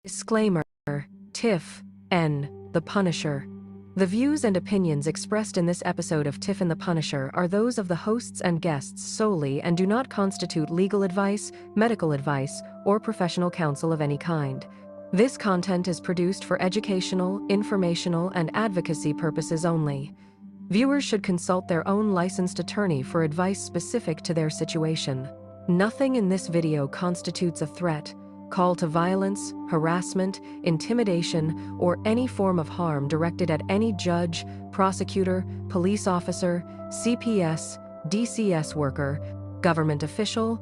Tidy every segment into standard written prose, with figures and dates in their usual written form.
Disclaimer: Tiff N. The Punisher. The views and opinions expressed in this episode of Tiff and the Punisher are those of the hosts and guests solely and do not constitute legal advice, medical advice, or professional counsel of any kind. This content is produced for educational, informational, and advocacy purposes only. Viewers should consult their own licensed attorney for advice specific to their situation. Nothing in this video constitutes a threat, call to violence, harassment, intimidation, or any form of harm directed at any judge, prosecutor, police officer, CPS, DCS worker, government official,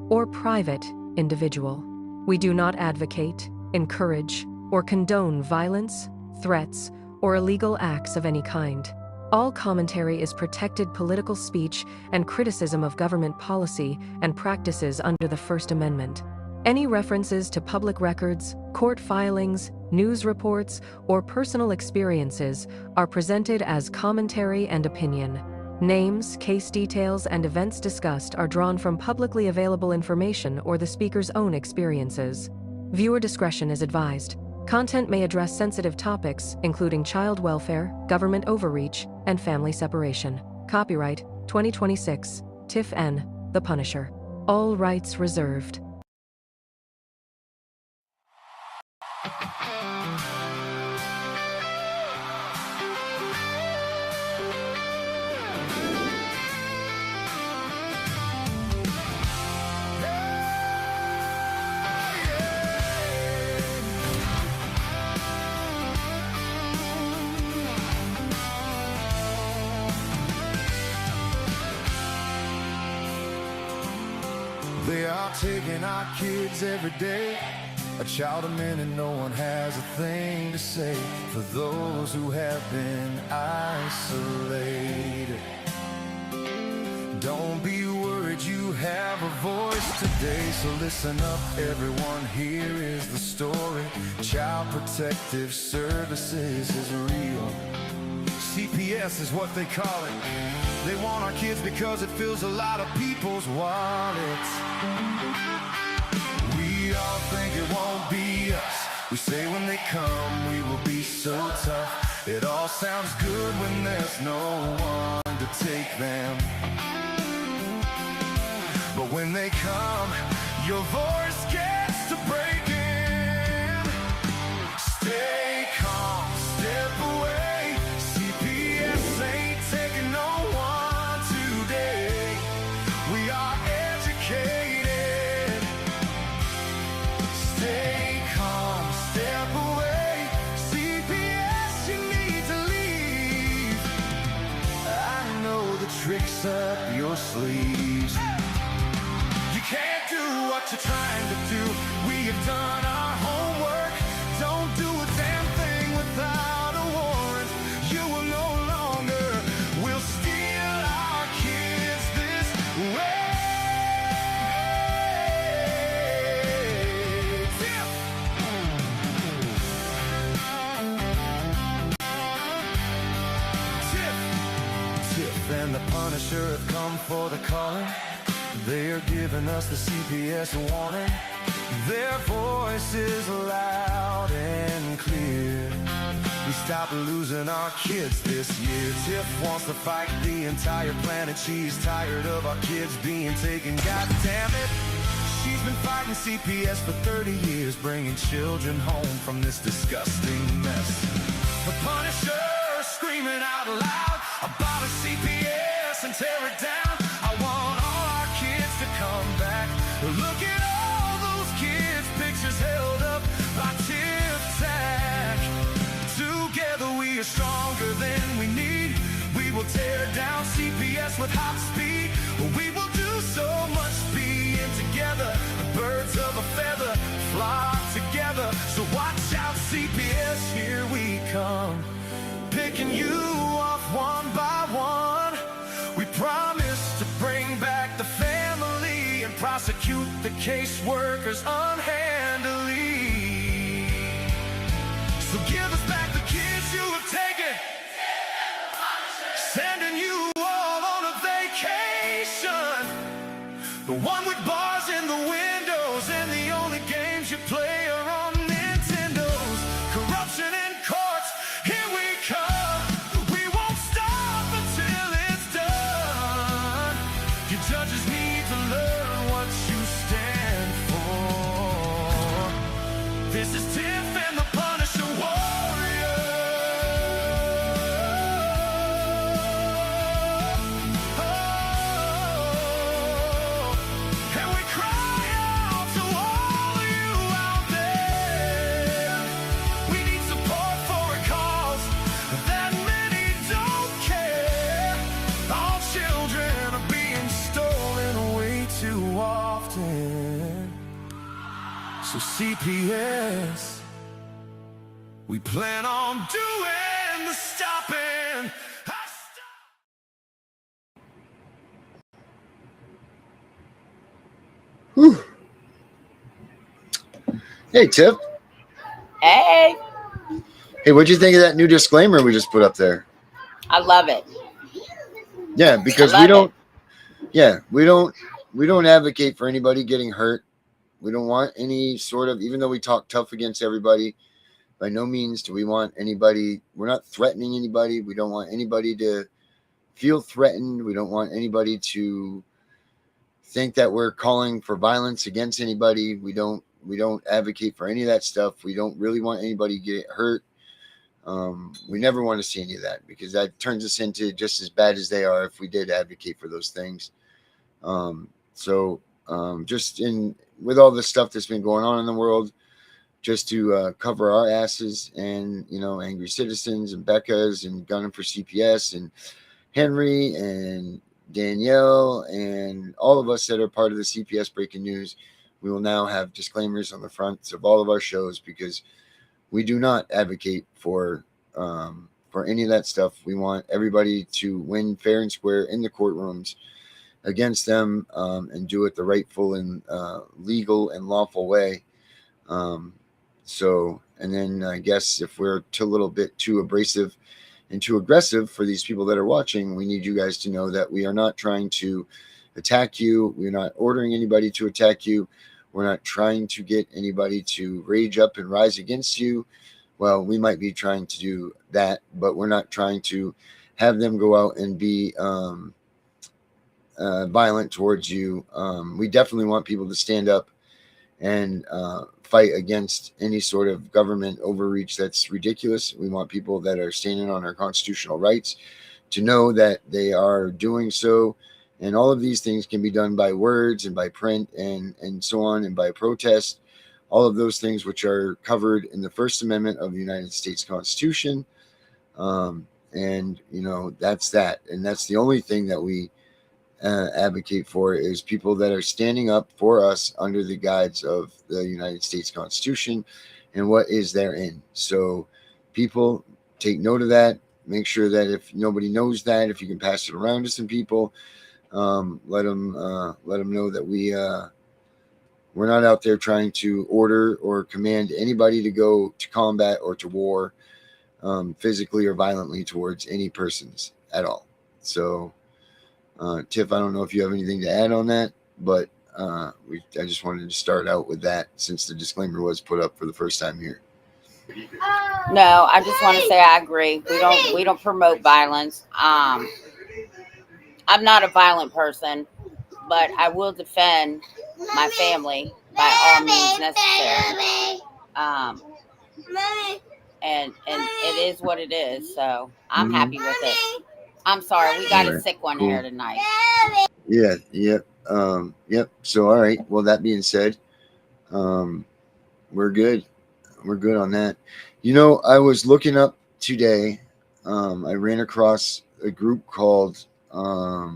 or private individual. We do not advocate, encourage, or condone violence, threats, or illegal acts of any kind. All commentary is protected political speech and criticism of government policy and practices under the First Amendment. Any references to public records, court filings, news reports, or personal experiences are presented as commentary and opinion. Names, case details, and events discussed are drawn from publicly available information or the speaker's own experiences. Viewer discretion is advised. Content may address sensitive topics, including child welfare, government overreach, and family separation. Copyright 2026, Tiff N. The Punisher. All rights reserved. They are taking our kids every day. A child a minute, no one has a thing to say for those who have been isolated. Don't be worried, you have a voice today. So listen up, everyone, here is the story. Child Protective Services is real. CPS is what they call it. They want our kids because it fills a lot of people's wallets. We all think it won't be us. We say when they come we will be so tough. It all sounds good when there's no one to take them. But when they come, your voice gets to breaking. Stay calm, step away. CPS ain't taking no one today. We are educated. Stay calm, step away. CPS, you need to leave. I know the tricks up your sleeves. You can't do what you're trying to do. We have done our homework. Don't do a damn thing without a warrant. You will no longer will steal our kids this way. Tiff and the Punisher have come for the calling. They are giving us the CPS warning. Their voice is loud and clear. We stopped losing our kids this year. Tiff wants to fight the entire planet. She's tired of our kids being taken. God damn it. She's been fighting CPS for 30 years, bringing children home from this disgusting mess. The Punisher screaming out loud about a CPS and tear it down. I want all our kids to come back. Look at all those kids' pictures held up by Tiff Tack. Together we are stronger than we need. We will tear down CPS with hot speed. We will do so much being together. The birds of a feather flock together. So watch out, CPS, here we come. Picking you off one by one. We promise to bring back the family and prosecute the caseworkers unhandily. So give us back the kids you have taken. Sending you all on a vacation. The one with bars in the windows and the only games you play are on Nintendo. CPS. We plan on doing the stopping. Whew. Hey, Tiff. Hey, Hey, what'd you think of that new disclaimer we just put up there? I love it. Yeah, because we don't advocate for anybody getting hurt. We don't want any sort of, even though we talk tough against everybody, by no means do we want anybody, we're not threatening anybody. We don't want anybody to feel threatened. We don't want anybody to think that we're calling for violence against anybody. We don't advocate for any of that stuff. We don't really want anybody to get hurt. We never want to see any of that, because that turns us into just as bad as they are if we did advocate for those things. Just with all the stuff that's been going on in the world, just to cover our asses and, angry citizens and Becca's and gunning for CPS and Henry and Danielle and all of us that are part of the CPS Breaking News, we will now have disclaimers on the fronts of all of our shows, because we do not advocate for any of that stuff. We want everybody to win fair and square in the courtrooms against them, and do it the rightful and legal and lawful way. And then I guess if we're a little bit too abrasive and too aggressive for these people that are watching, we need you guys to know that we are not trying to attack you. We're not ordering anybody to attack you. We're not trying to get anybody to rage up and rise against you. Well, we might be trying to do that, but we're not trying to have them go out and be violent towards you. We definitely want people to stand up and fight against any sort of government overreach that's ridiculous. We want people that are standing on our constitutional rights to know that they are doing so. And all of these things can be done by words and by print and so on, and by protest. All of those things which are covered in the First Amendment of the United States Constitution. That's that. And that's the only thing that we advocate for, is people that are standing up for us under the guise of the United States Constitution and what is therein. So people, take note of that. Make sure that if nobody knows that, if you can pass it around to some people, let them know that we're not out there trying to order or command anybody to go to combat or to war, physically or violently towards any persons at all. So, Tiff, I don't know if you have anything to add on that, but I just wanted to start out with that, since the disclaimer was put up for the first time here. No, I just want to say I agree. We don't promote violence. I'm not a violent person, but I will defend my family by all means necessary. And it is what it is. So I'm happy with it. I'm sorry, we got a sick one here tonight. Yeah. Yep. So, all right. Well, that being said, we're good. We're good on that. I was looking up today. I ran across a group called, their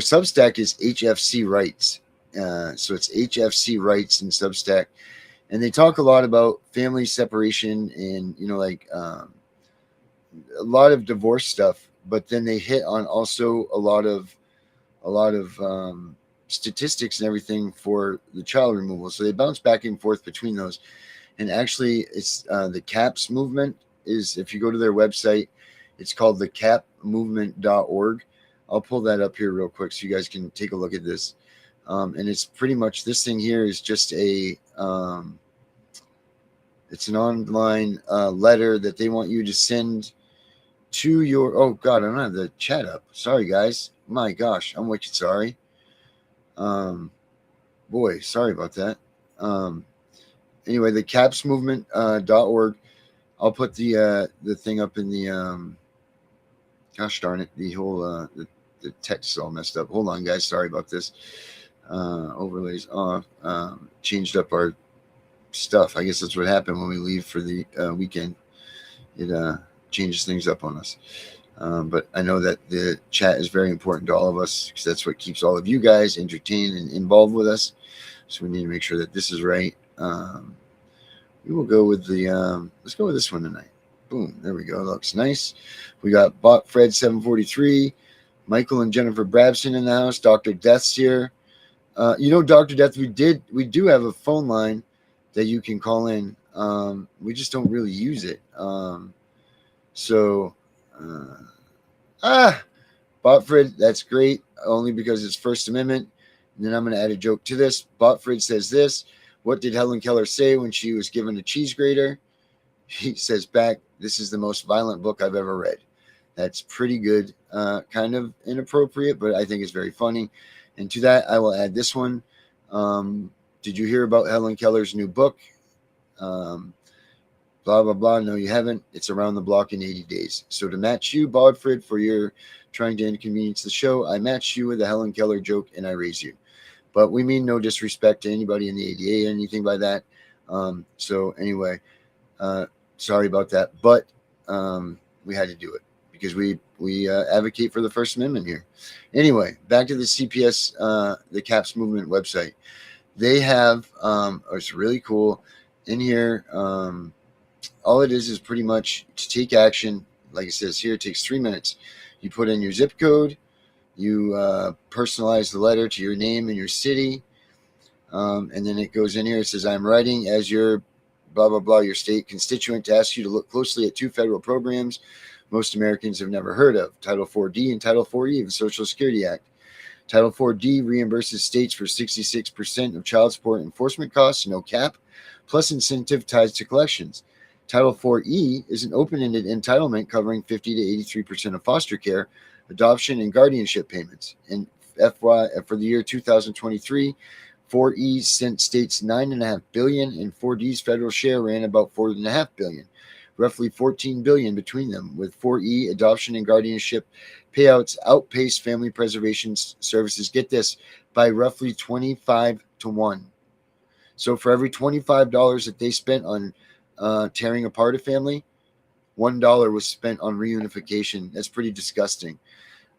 Substack is HFC Rights. So it's HFC Rights in Substack. And they talk a lot about family separation and, a lot of divorce stuff, but then they hit on also a lot of statistics and everything for the child removal. So they bounce back and forth between those. And actually, it's the CAPS movement is, if you go to their website, it's called the capmovement.org. I'll pull that up here real quick so you guys can take a look at this. And it's pretty much, this thing here is just it's an online letter that they want you to send to your, oh God, I don't have the chat up. Sorry, guys. My gosh, I'm wicked sorry. Boy, sorry about that. Anyway, the capsmovement.org. I'll put the thing up in the, gosh darn it, the whole, the text is all messed up. Hold on, guys. Sorry about this. Overlays off. Changed up our stuff. I guess that's what happened when we leave for the weekend. It changes things up on us. But I know that the chat is very important to all of us, because that's what keeps all of you guys entertained and involved with us. So we need to make sure that this is right. We will go with the, let's go with this one tonight. Boom, there we go. Looks nice. We got Bot Fred 743, Michael and Jennifer Brabson in the house. Dr. Death's here. Dr. Death, we do have a phone line that you can call in. We just don't really use it. Botfred, that's great, only because it's First Amendment. And then I'm going to add a joke to this. Botfred says this. What did Helen Keller say when she was given a cheese grater? He says back, this is the most violent book I've ever read. That's pretty good. Kind of inappropriate, but I think it's very funny. And to that, I will add this one. Did you hear about Helen Keller's new book? Blah, blah, blah. No, you haven't. It's around the block in 80 days. So to match you, Bodfred, for your trying to inconvenience the show, I match you with a Helen Keller joke and I raise you. But we mean no disrespect to anybody in the ADA or anything by that. So anyway, sorry about that. But we had to do it because we advocate for the First Amendment here. Anyway, back to the CPS, the CAPS movement website. They have, it's really cool in here. All it is pretty much to take action. Like it says here, it takes 3 minutes. You put in your zip code. You personalize the letter to your name and your city. And then it goes in here. It says, I'm writing as your blah, blah, blah, your state constituent to ask you to look closely at 2 federal programs most Americans have never heard of, Title 4D and Title 4E of the Social Security Act. Title 4D reimburses states for 66% of child support enforcement costs, no cap, plus incentive ties to collections. Title 4E is an open-ended entitlement covering 50 to 83% of foster care, adoption, and guardianship payments. And FY for the year 2023, 4E sent states $9.5 billion, and 4D's federal share ran about $4.5 billion, roughly $14 billion between them. With 4E, adoption and guardianship payouts outpaced family preservation services. Get this, by roughly 25 to 1. So for every $25 that they spent on tearing apart a family, $1 was spent on reunification. That's pretty disgusting.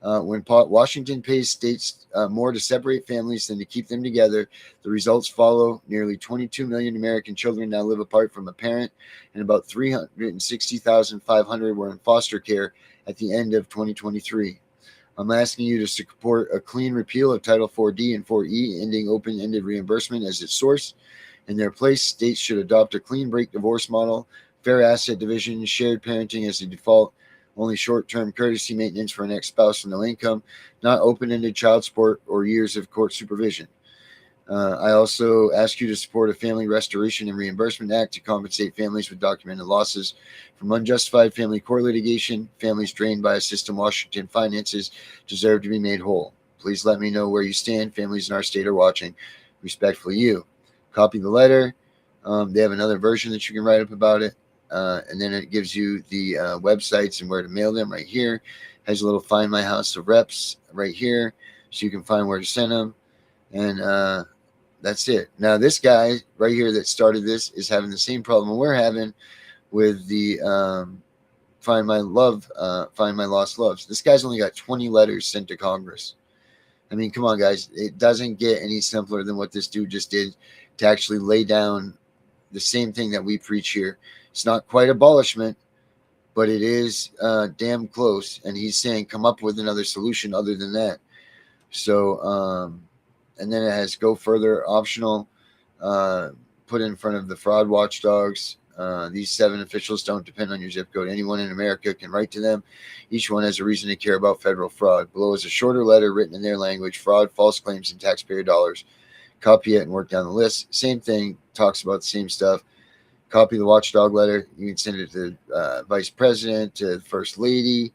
When Washington pays states more to separate families than to keep them together, the results follow. Nearly 22 million American children now live apart from a parent, and about 360,500 were in foster care at the end of 2023. I'm asking you to support a clean repeal of Title 4D and 4E, ending open-ended reimbursement as its source. In their place, states should adopt a clean break divorce model, fair asset division, shared parenting as the default, only short-term courtesy maintenance for an ex-spouse with no income, not open-ended child support or years of court supervision. I also ask you to support a Family Restoration and Reimbursement Act to compensate families with documented losses from unjustified family court litigation. Families drained by a system Washington finances deserve to be made whole. Please let me know where you stand. Families in our state are watching. Respectfully, you. Copy the letter. They have another version that you can write up about it. And then it gives you the websites and where to mail them right here. Has a little Find My House of Reps right here, so you can find where to send them. And that's it. Now, this guy right here that started this is having the same problem we're having with the Find My Lost Loves. This guy's only got 20 letters sent to Congress. I mean, come on, guys. It doesn't get any simpler than what this dude just did to actually lay down the same thing that we preach here. It's not quite abolishment, but it is damn close. And he's saying come up with another solution other than that. So, and then it has go further, optional, put in front of the fraud watchdogs. These 7 officials don't depend on your zip code. Anyone in America can write to them. Each one has a reason to care about federal fraud. Below is a shorter letter written in their language, fraud, false claims, and taxpayer dollars. Copy it and work down the list. Same thing, talks about the same stuff. Copy the watchdog letter. You can send it to Vice President, to the First Lady.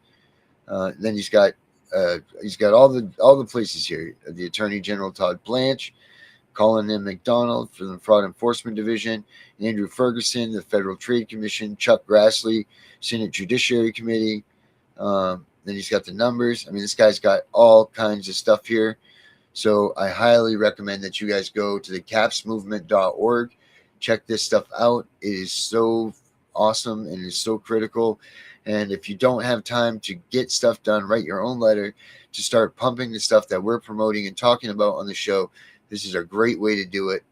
Then he's got all the places here. The Attorney General Todd Blanche, Colin M. McDonald for the Fraud Enforcement Division, Andrew Ferguson, the Federal Trade Commission, Chuck Grassley, Senate Judiciary Committee. Then he's got the numbers. I mean, this guy's got all kinds of stuff here. So I highly recommend that you guys go to the capsmovement.org. Check this stuff out. It is so awesome and it is so critical. And if you don't have time to get stuff done, write your own letter to start pumping the stuff that we're promoting and talking about on the show, This is a great way to do it.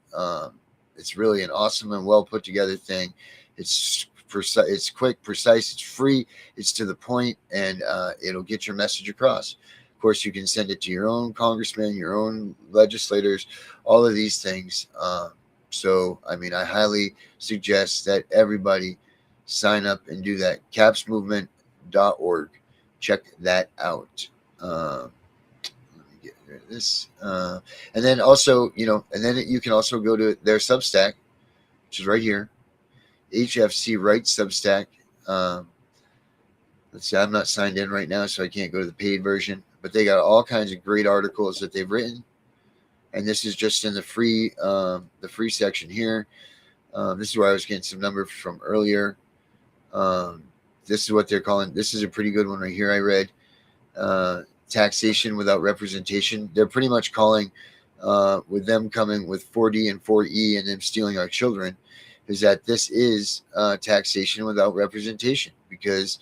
It's really an awesome and well put together thing. It's precise, it's quick, precise, it's free, it's to the point, and it'll get your message across. Of course, you can send it to your own congressman, your own legislators, all of these things. So, I mean, I highly suggest that everybody sign up and do that. capsmovement.org. Check that out. Let me get rid of this. And then also, and then you can also go to their Substack, which is right here. HFC Rights Substack. Let's see, I'm not signed in right now, so I can't go to the paid version. But they got all kinds of great articles that they've written, and this is just in the free section here. This is where I was getting some numbers from earlier. This is what they're calling. This is a pretty good one right here. I read taxation without representation. They're pretty much calling, with them coming with 4D and 4E and them stealing our children, is that this is taxation without representation, because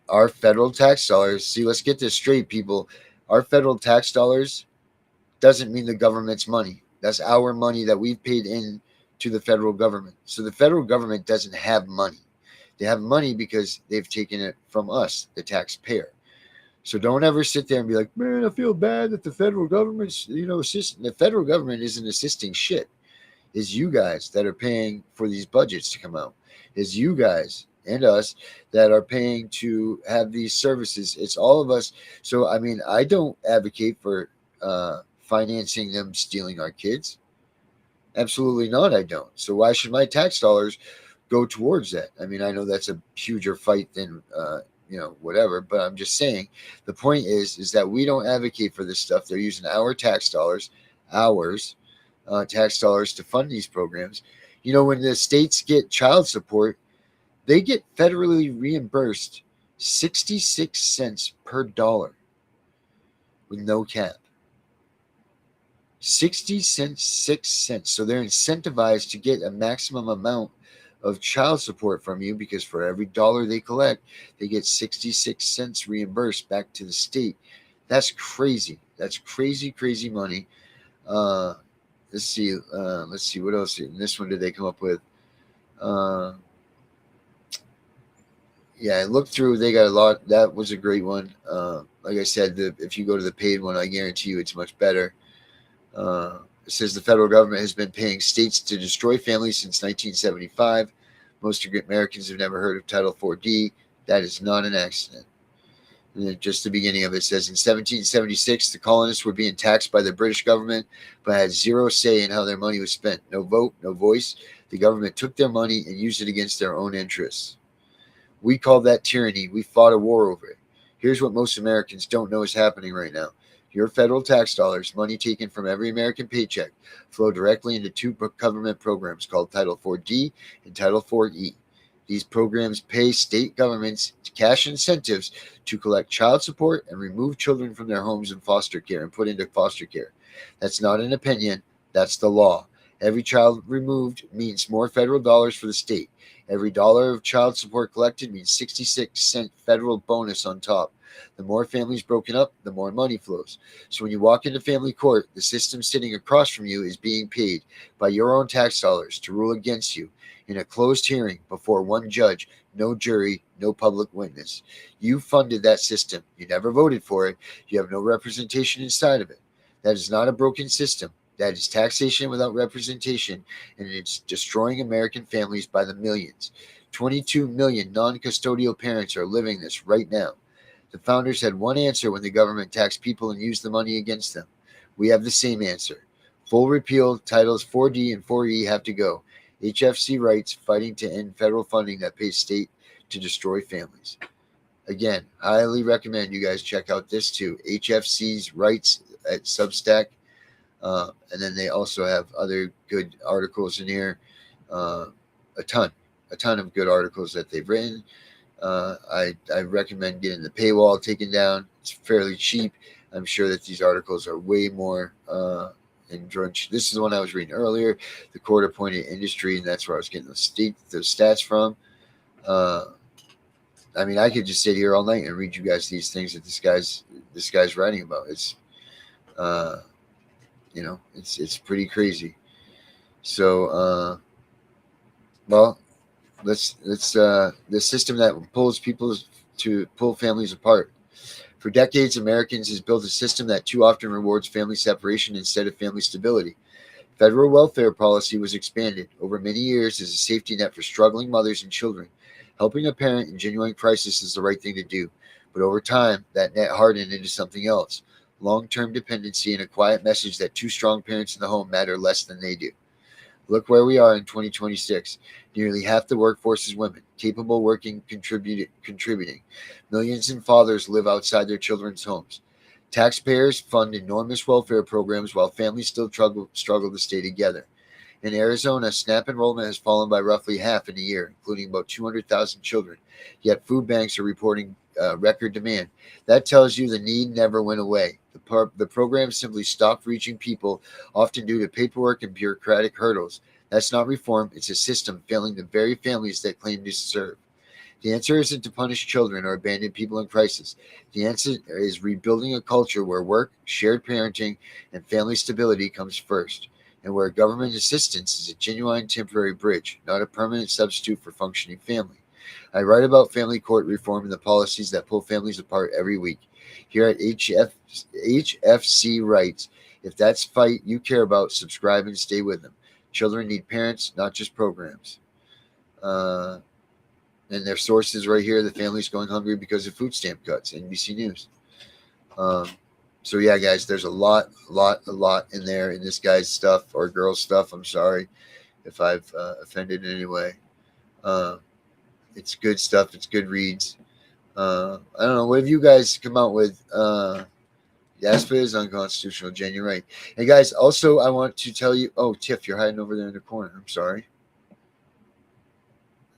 our federal tax dollars, see, let's get this straight, people. Our federal tax dollars doesn't mean the government's money. That's our money that we've paid in to the federal government. So the federal government doesn't have money. They have money because they've taken it from us, the taxpayer. So don't ever sit there and be like, man, I feel bad that the federal government's, assisting. The federal government isn't assisting shit. It's you guys that are paying for these budgets to come out. It's you guys and us that are paying to have these services. It's all of us. So, I mean, I don't advocate for financing them stealing our kids. Absolutely not, I don't. So why should my tax dollars go towards that? I mean, I know that's a huger fight than, whatever, but I'm just saying the point is that we don't advocate for this stuff. They're using our tax dollars, tax dollars to fund these programs. When the states get child support, they get federally reimbursed 66 cents per dollar with no cap. 66 cents. So they're incentivized to get a maximum amount of child support from you, because for every dollar they collect, they get 66 cents reimbursed back to the state. That's crazy. That's crazy, crazy money. Let's see. What else in this one did they come up with? Yeah, I looked through. They got a lot. That was a great one. Like I said, if you go to the paid one, I guarantee you it's much better. It says the federal government has been paying states to destroy families since 1975. Most Americans have never heard of Title 4D. That is not an accident. And then just the beginning of it says, in 1776, the colonists were being taxed by the British government, but had zero say in how their money was spent. No vote, no voice. The government took their money and used it against their own interests. We call that tyranny. We fought a war over it. Here's what most Americans don't know is happening right now. Your federal tax dollars, money taken from every American paycheck, flow directly into two government programs called Title 4D and Title 4E. These programs pay state governments cash incentives to collect child support and remove children from their homes in foster care and put into foster care. That's not an opinion. That's the law. Every child removed means more federal dollars for the state. Every dollar of child support collected means 66-cent federal bonus on top. The more families broken up, the more money flows. So when you walk into family court, the system sitting across from you is being paid by your own tax dollars to rule against you in a closed hearing before one judge, no jury, no public witness. You funded that system. You never voted for it. You have no representation inside of it. That is not a broken system. That is taxation without representation, and it's destroying American families by the millions. 22 million non-custodial parents are living this right now. The founders had one answer when the government taxed people and used the money against them. We have the same answer. Full repeal, Titles 4D and 4E have to go. HFC Rights, fighting to end federal funding that pays state to destroy families. Again, highly recommend you guys check out this too. HFC's Rights at Substack. And then they also have other good articles in here. A ton of good articles that they've written. I recommend getting the paywall taken down. It's fairly cheap. I'm sure that these articles are way more enjoyable. This is the one I was reading earlier, the court-appointed industry, and that's where I was getting those stats from. I mean, I could just sit here all night and read you guys these things that this guy's writing about. It's pretty crazy. So, well, let's the system that pulls people to pull families apart. For decades, Americans has built a system that too often rewards family separation instead of family stability. Federal welfare policy was expanded over many years as a safety net for struggling mothers and children. Helping a parent in genuine crisis is the right thing to do, but over time, that net hardened into something else: long-term dependency and a quiet message that two strong parents in the home matter less than they do. Look where we are in 2026. Nearly half the workforce is women, capable, working, contributing. Millions of fathers live outside their children's homes. Taxpayers fund enormous welfare programs while families still struggle to stay together. In Arizona, SNAP enrollment has fallen by roughly half in a year, including about 200,000 children. Yet food banks are reporting record demand. That tells you the need never went away. The program simply stopped reaching people, often due to paperwork and bureaucratic hurdles. That's not reform, it's a system failing the very families that claim to serve. The answer isn't to punish children or abandon people in crisis. The answer is rebuilding a culture where work, shared parenting, and family stability comes first, and where government assistance is a genuine temporary bridge, not a permanent substitute for functioning family. I write about family court reform and the policies that pull families apart every week. Here at HFC Writes, if that's fight you care about, subscribe and stay with them. Children need parents, not just programs. And their sources right here: the family's going hungry because of food stamp cuts, NBC News. So yeah, guys, there's a lot in there in this guy's stuff or girl's stuff. I'm sorry if I've offended in any way. It's good stuff. It's good reads. I don't know. What have you guys come out with? Yaspa is unconstitutional. Jen, you're right. And guys, also I want to tell you. Oh, Tiff, you're hiding over there in the corner. I'm sorry.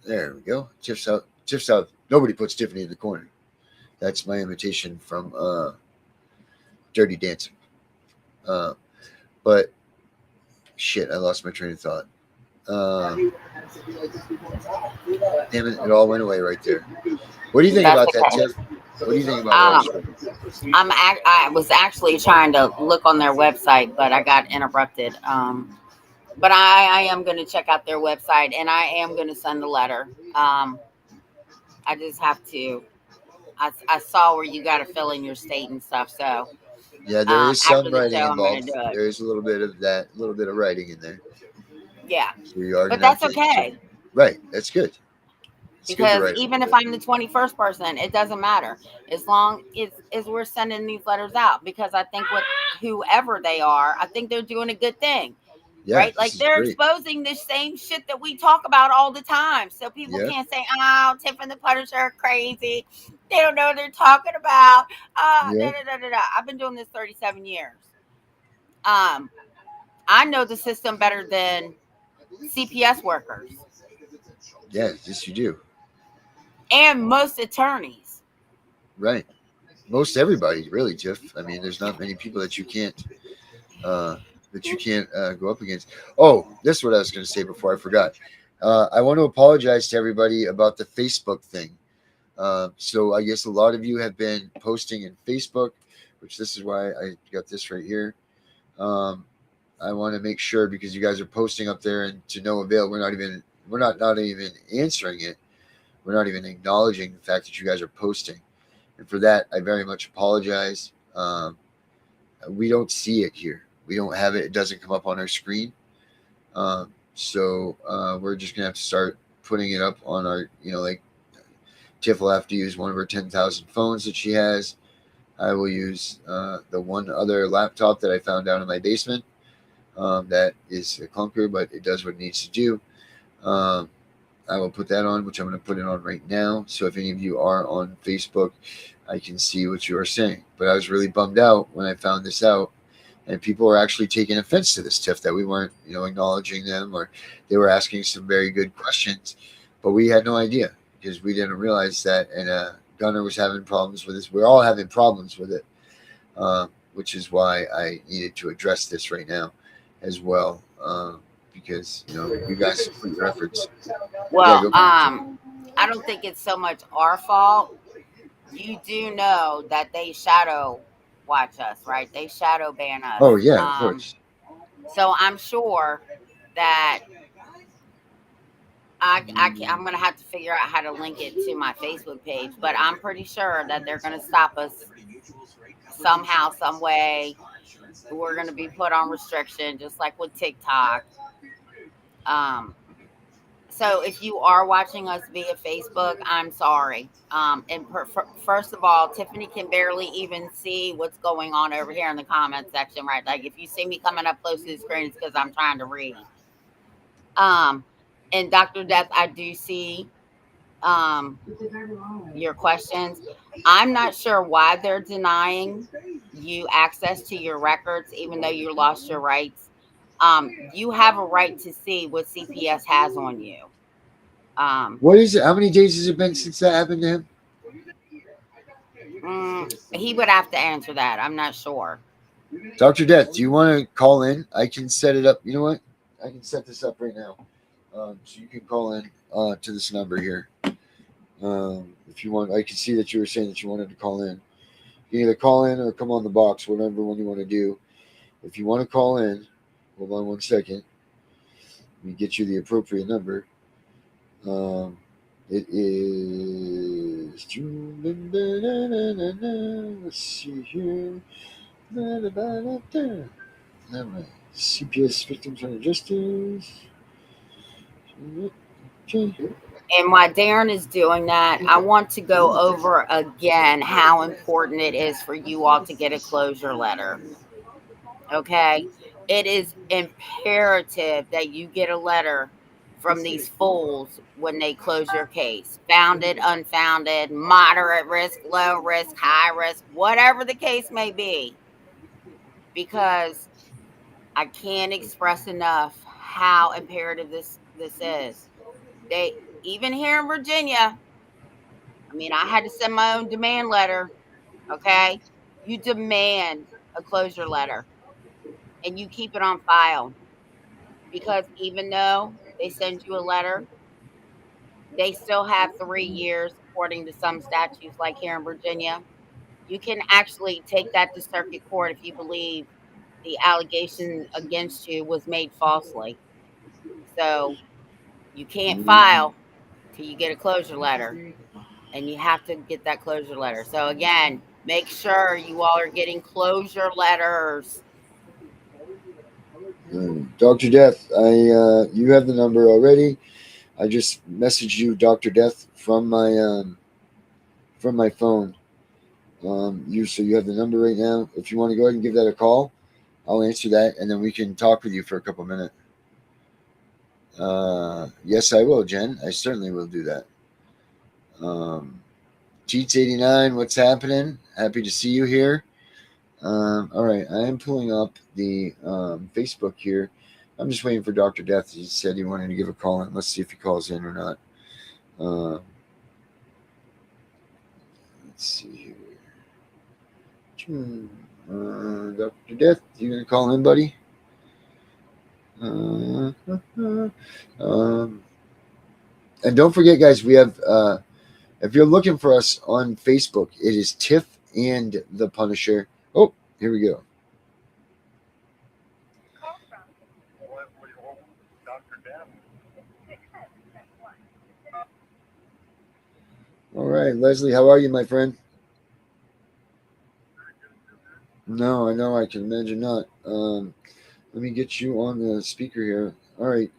There we go. Tiff's out. Tiff's out. Nobody puts Tiffany in the corner. That's my imitation from Dirty Dancing. But shit, I lost my train of thought. Damn it! It all went away right there. What do you think about that, Tiff? What do you think about that? I was actually trying to look on their website, but I got interrupted. But I am going to check out their website, and I am going to send a letter. I just have to. I saw where you got to fill in your state and stuff. So yeah, there is some writing show, involved. There is a little bit of that, a little bit of writing in there. Yeah, So but that's okay. Right, that's good. It's because good even if I'm the 21st person, it doesn't matter as long as we're sending these letters out. Because I think with whoever they are, I think they're doing a good thing. Yeah, right? Like they're exposing the same shit that we talk about all the time. So people can't say, oh, Tiff and the Punisher are crazy. They don't know what they're talking about. I've been doing this 37 years. I know the system better than CPS workers. Yeah, yes, you do. And most attorneys. Right. Most everybody, really, Tiff. I mean, there's not many people that you can't go up against. Oh, this is what I was going to say before I forgot. I want to apologize to everybody about the Facebook thing. So I guess a lot of you have been posting in Facebook, which this is why I got this right here. I want to make sure, because you guys are posting up there and to no avail. We're not even answering it. We're not even acknowledging the fact that you guys are posting. And for that, I very much apologize. We don't see it here. We don't have it. It doesn't come up on our screen. So we're just going to have to start putting it up on our, like Tiff will have to use one of her 10,000 phones that she has. I will use the one other laptop that I found down in my basement. That is a clunker, but it does what it needs to do. I will put that on, which I'm going to put it on right now. So if any of you are on Facebook, I can see what you are saying. But I was really bummed out when I found this out. And people were actually taking offense to this, Tiff, that we weren't, acknowledging them, or they were asking some very good questions. But we had no idea, because we didn't realize that. And Gunner was having problems with this. We're all having problems with it, which is why I needed to address this right now as well. Because you guys put your efforts. Well, I don't think it's so much our fault. You do know that they shadow watch us, right? They shadow ban us. Oh yeah, of course. So I'm sure that I'm going to have to figure out how to link it to my Facebook page, but I'm pretty sure that they're going to stop us somehow, some way. We're going to be put on restriction, just like with TikTok. So if you are watching us via Facebook, I'm sorry. First of all, Tiffany can barely even see what's going on over here in the comment section, right? Like if you see me coming up close to the screen, it's because I'm trying to read. And Dr. Death, I do see your questions. I'm not sure why they're denying you access to your records, even though you lost your rights. You have a right to see what CPS has on you. What is it? How many days has it been since that happened to him? He would have to answer that. I'm not sure. Dr. Death, do you want to call in? I can set it up. You know what? I can set this up right now. So you can call in to this number here. If you want, I can see that you were saying that you wanted to call in. You can either call in or come on the box, whatever one you want to do. If you want to call in, hold on 1 second. Let me get you the appropriate number. It is. Let's see here. All right. CPS Victims Under Justice. Okay. And while Darren is doing that, I want to go over again how important it is for you all to get a closure letter. Okay? It is imperative that you get a letter from these fools when they close your case. Founded, unfounded, moderate risk, low risk, high risk, whatever the case may be. Because I can't express enough how imperative this is. They even here in Virginia, I mean, I had to send my own demand letter. Okay. You demand a closure letter and you keep it on file because even though they send you a letter, they still have 3 years, according to some statutes, like here in Virginia. You can actually take that to circuit court if you believe the allegation against you was made falsely. So you can't file till you get a closure letter. And you have to get that closure letter. So again, make sure you all are getting closure letters. Dr. Death, you have the number already. I just messaged you, Dr. Death, from my phone. So you have the number right now. If you want to go ahead and give that a call, I'll answer that, and then we can talk with you for a couple minutes. Yes, I will, Jen. I certainly will do that. Cheats89, what's happening? Happy to see you here. All right, I am pulling up the Facebook here. I'm just waiting for Dr. Death. He said he wanted to give a call in. Let's see if he calls in or not. Let's see here. Dr. Death, you gonna call in, buddy? And don't forget, guys, we have if you're looking for us on Facebook, it is Tiff and the Punisher. Oh, here we go. All right, Leslie, how are you, my friend? No, I know, I can imagine not. Let me get you on the speaker here. All right.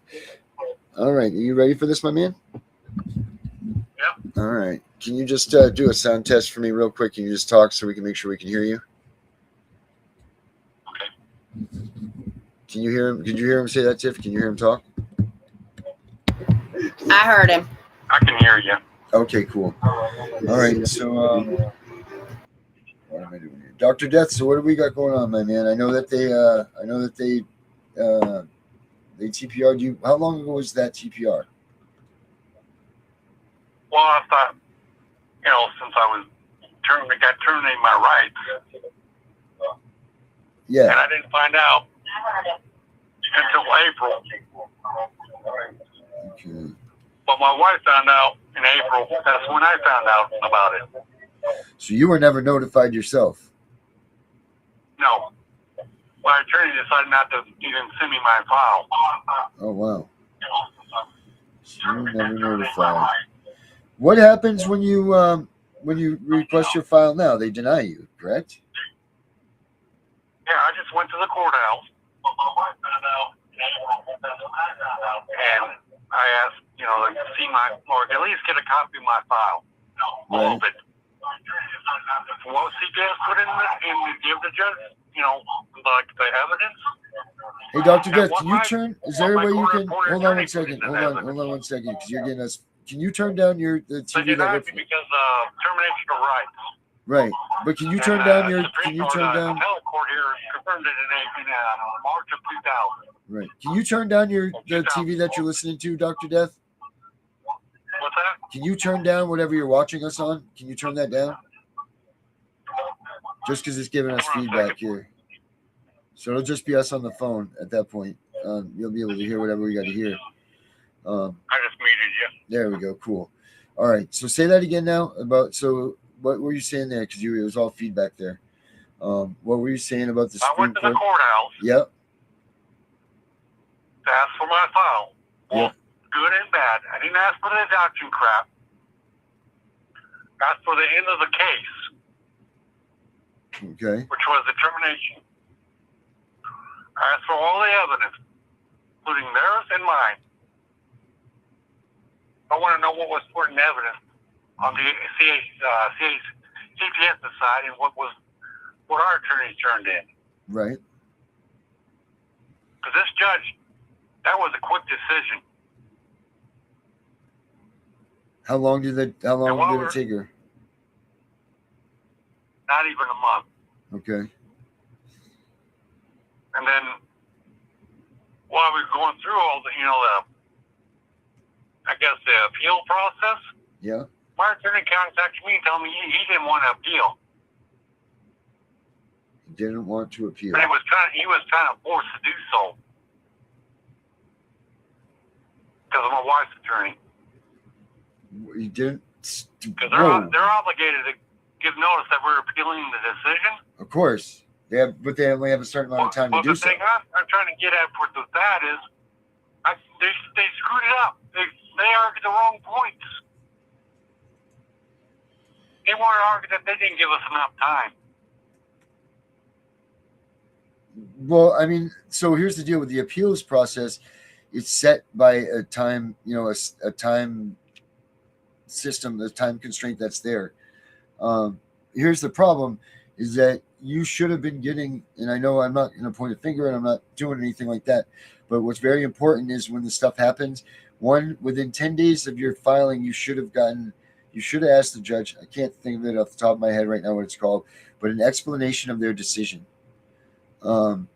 Are you ready for this, my man? Yep. All right. Can you just do a sound test for me real quick? Can you just talk so we can make sure we can hear you? Okay. Can you hear him? Did you hear him say that, Tiff? Can you hear him talk? I heard him. I can hear you. Okay, cool. All right. So, what am I doing here? Dr. Death, so what do we got going on, my man? I know that they TPR'd you. How long ago was that TPR? Well, I thought, since I was got terminated my rights. Yeah. And I didn't find out until April. Okay. But my wife found out in April. That's when I found out about it. So you were never notified yourself? No. my attorney decided not to even send me my file. Oh, wow. So you were never notified. What happens when you request your file now? They deny you, correct? Yeah, I just went to the courthouse. And I asked, to see or at least get a copy of my file. All of it. What CPS put in and give the judge, like the evidence. Hey, Dr. Death, can you turn? Is there a way you can? Hold on 1 second. Hold on 1 second, because you're getting us. Can you turn down the TV that we're? Because termination of rights. Right, but can you turn down your? Can you turn down? The appellate court here confirmed it in March of 2000. Right. Can you turn down the TV that you're listening to, Dr. Death? What's that? Can you turn down whatever you're watching us on? Can you turn that down? Just because it's giving us feedback here. So it'll just be us on the phone at that point. You'll be able to hear whatever we got to hear. I just muted you. There we go. Cool. All right. So say that again now. So what were you saying there? Because it was all feedback there. What were you saying about the Supreme I went to Court? the courthouse. Yep. To ask for my file. Well, Yep. Good and bad. I didn't ask for the adoption crap. I asked for the end of the case. Okay. Which was the termination. I asked for all the evidence, including theirs and mine. I want to know what was put in evidence on the CPS side and what our attorneys turned in. Right. Because this judge, that was a quick decision. How long did it take her? Not even a month. Okay. And then while we were going through all the, the appeal process. Yeah. My attorney contacted me and told me he didn't want to appeal. He didn't want to appeal. But he was kind of forced to do so. Because of my wife's attorney. He didn't. Because they're obligated to give notice that we're appealing the decision. Of course. But they only have a certain amount of time to do so. The thing I'm trying to get at with that is, they screwed it up. They argued the wrong points. They want to argue that they didn't give us enough time. Well, I mean, so here's the deal with the appeals process. It's set by a time, a time system, the time constraint that's there. Here's the problem is that you should have been getting, and I know I'm not going to point a finger and I'm not doing anything like that, but what's very important is when the stuff happens, within 10 days of your filing, you should have asked the judge, I can't think of it off the top of my head right now what it's called, but an explanation of their decision. And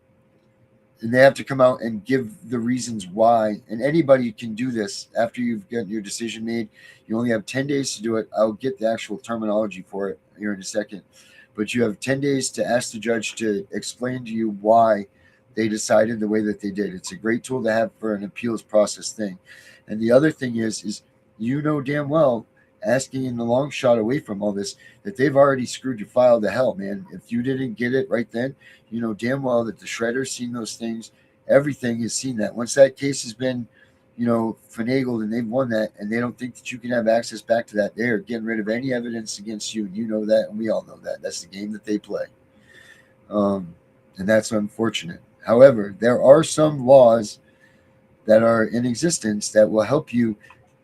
they have to come out and give the reasons why. And anybody can do this after you've gotten your decision made. You only have 10 days to do it. I'll get the actual terminology for it here in a second. But you have 10 days to ask the judge to explain to you why they decided the way that they did. It's a great tool to have for an appeals process thing. And the other thing is damn well, asking in the long shot away from all this, that they've already screwed your file to hell, man. If you didn't get it right then, you know damn well that the shredder's seen those things. Everything has seen that. Once that case has been, finagled and they've won that, and they don't think that you can have access back to that, they're getting rid of any evidence against you. And you know that, and we all know that. That's the game that they play. And that's unfortunate. However, there are some laws that are in existence that will help you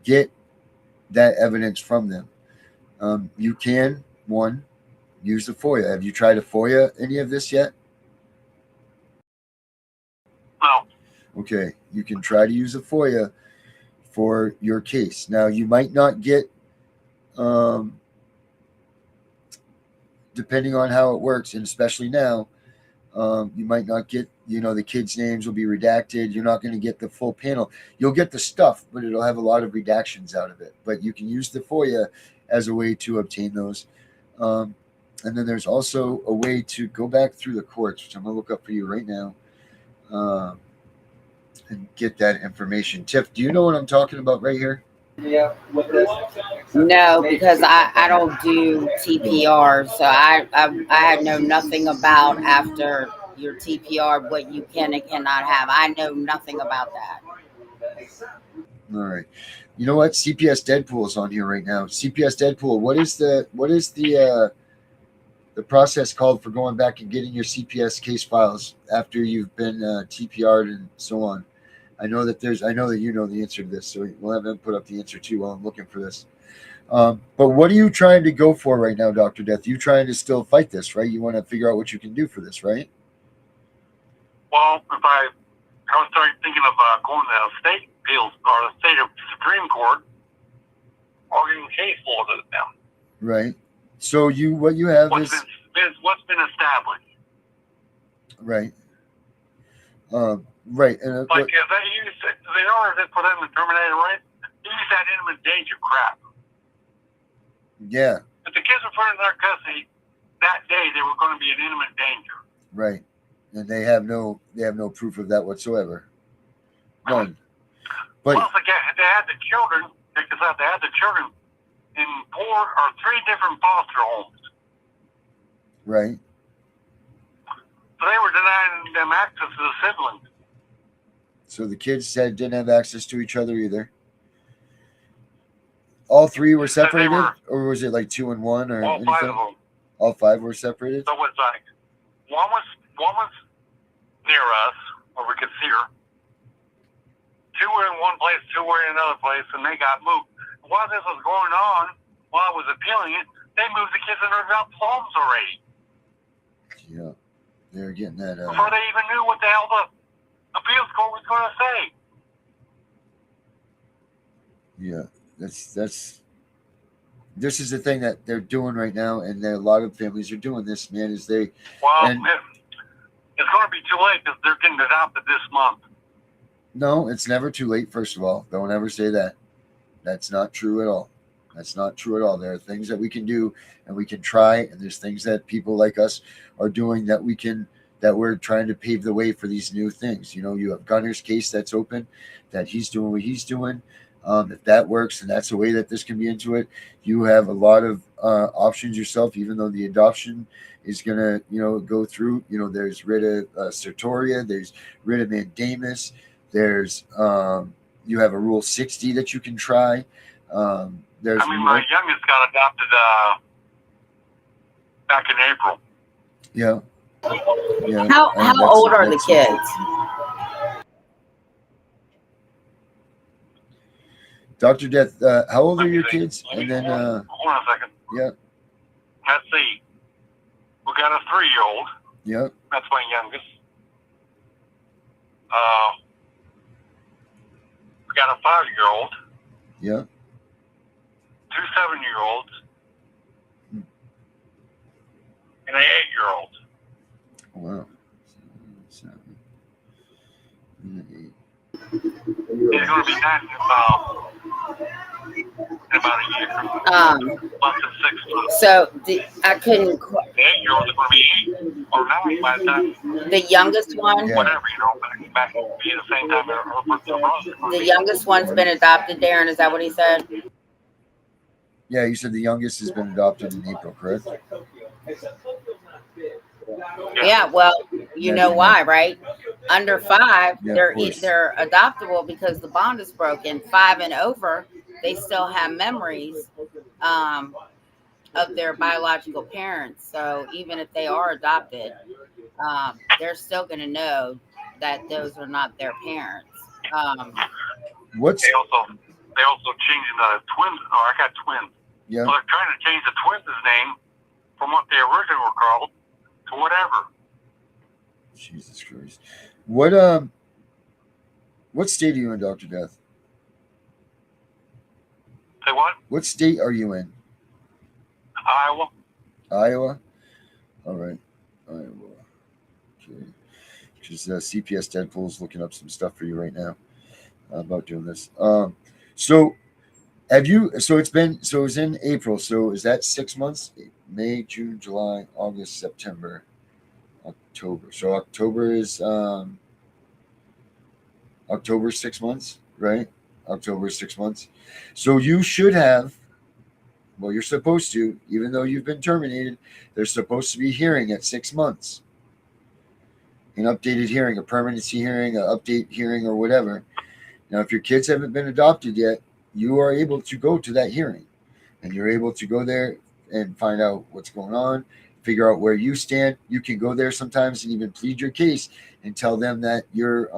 get that evidence from them. You can, one, use the FOIA. Have you tried to FOIA any of this yet? No. Okay, you can try to use a FOIA for your case. Now, you might not get, depending on how it works, and especially now, you might not get, the kids' names will be redacted. You're not going to get the full panel. You'll get the stuff, but it'll have a lot of redactions out of it. But you can use the FOIA as a way to obtain those. And then there's also a way to go back through the courts, which I'm going to look up for you right now, and get that information. Tiff, do you know what I'm talking about right here? Yeah. No, because I don't do TPR, so I know nothing about after your TPR, what you can and cannot have. I know nothing about that. All right. You know what? CPS Deadpool is on here right now. CPS Deadpool, what is the process called for going back and getting your CPS case files after you've been TPR'd and so on? I know that you know the answer to this, so we'll have them put up the answer too while I'm looking for this. But what are you trying to go for right now, Dr. Death? You trying to still fight this, right? You want to figure out what you can do for this, right? Well, if I was starting thinking of going to the state appeals or the state of Supreme Court, or getting case law to them. Right. So what you have what's been established. Right. Right. And like if they use in order for them to terminate a right, they use that imminent danger crap. Yeah. If the kids were put in their custody that day, they were going to be in imminent danger. Right. And they have no proof of that whatsoever. None. But plus, they had the children. Because they had the children in 4 or 3 different foster homes. Right. So they were denying them access to the siblings. So the kids didn't have access to each other either. All 3 were separated, or was it like 2 and 1, or all anything? 5 of them. All 5 were separated. So it was like one was near us, where we could see her. 2 were in one place, 2 were in another place, and they got moved. While this was going on, while I was appealing it, they moved the kids in their homes already. Yeah, they're getting that. Before they even knew what the hell the appeals court was going to say. Yeah, this is the thing that they're doing right now, and a lot of families are doing this, man. It's going to be too late because they're getting adopted this month. No, it's never too late, first of all. Don't ever say that. That's not true at all. That's not true at all. There are things that we can do and we can try, and there's things that people like us are doing that we're trying to pave the way for these new things. You know, you have Gunner's case that's open, that he's doing what he's doing. If that works, and that's the way that this can be into it, you have a lot of options yourself, even though the adoption is going to, go through. There's writ of certoria, there's writ of mandamus. There's you have a Rule 60 that you can try. My youngest got adopted back in April. Yeah. Yeah. How old are the kids? Dr. Death, how old are your kids? And then hold on a second. Yeah. Let's see. We got a 3-year-old. Yeah. That's my youngest. We got a 5-year-old. Yeah. 2 7-year-olds. And an 8-year-old. Wow. 7, 8. He's going to be 9 in about a year. Less than 6 months. So I couldn't. The 8-year-old is going to be 8 or 9 by the time. The youngest one. Yeah. Whatever, back will be the same time her brother. The youngest one's been adopted, Darren. Is that what he said? Yeah, you said the youngest has been adopted in April, correct? Yeah, well, you know why, right? Under 5, Yeah, they're adoptable because the bond is broken. 5 and over, they still have memories of their biological parents. So even if they are adopted, they're still going to know that those are not their parents. They also changing the twins. Oh, I got twins. Yeah. So they're trying to change the twins' name from what they originally were called to whatever. Jesus Christ. What state are you in, Dr. Death? Say what? What state are you in? Iowa. Iowa? All right. Iowa. Okay. Because CPS Deadpool is looking up some stuff for you right now about doing this. So it's in April. So is that 6 months? May, June, July, August, September, October. So October is October 6 months, right? October 6 months. So you should have, well, you're supposed to, even though you've been terminated, they're supposed to be hearing at 6 months. an updated hearing, a permanency hearing, an update hearing, or whatever. Now, if your kids haven't been adopted yet, you are able to go to that hearing, and you're able to go there and find out what's going on, figure out where you stand. You can go there sometimes and even plead your case and tell them that you're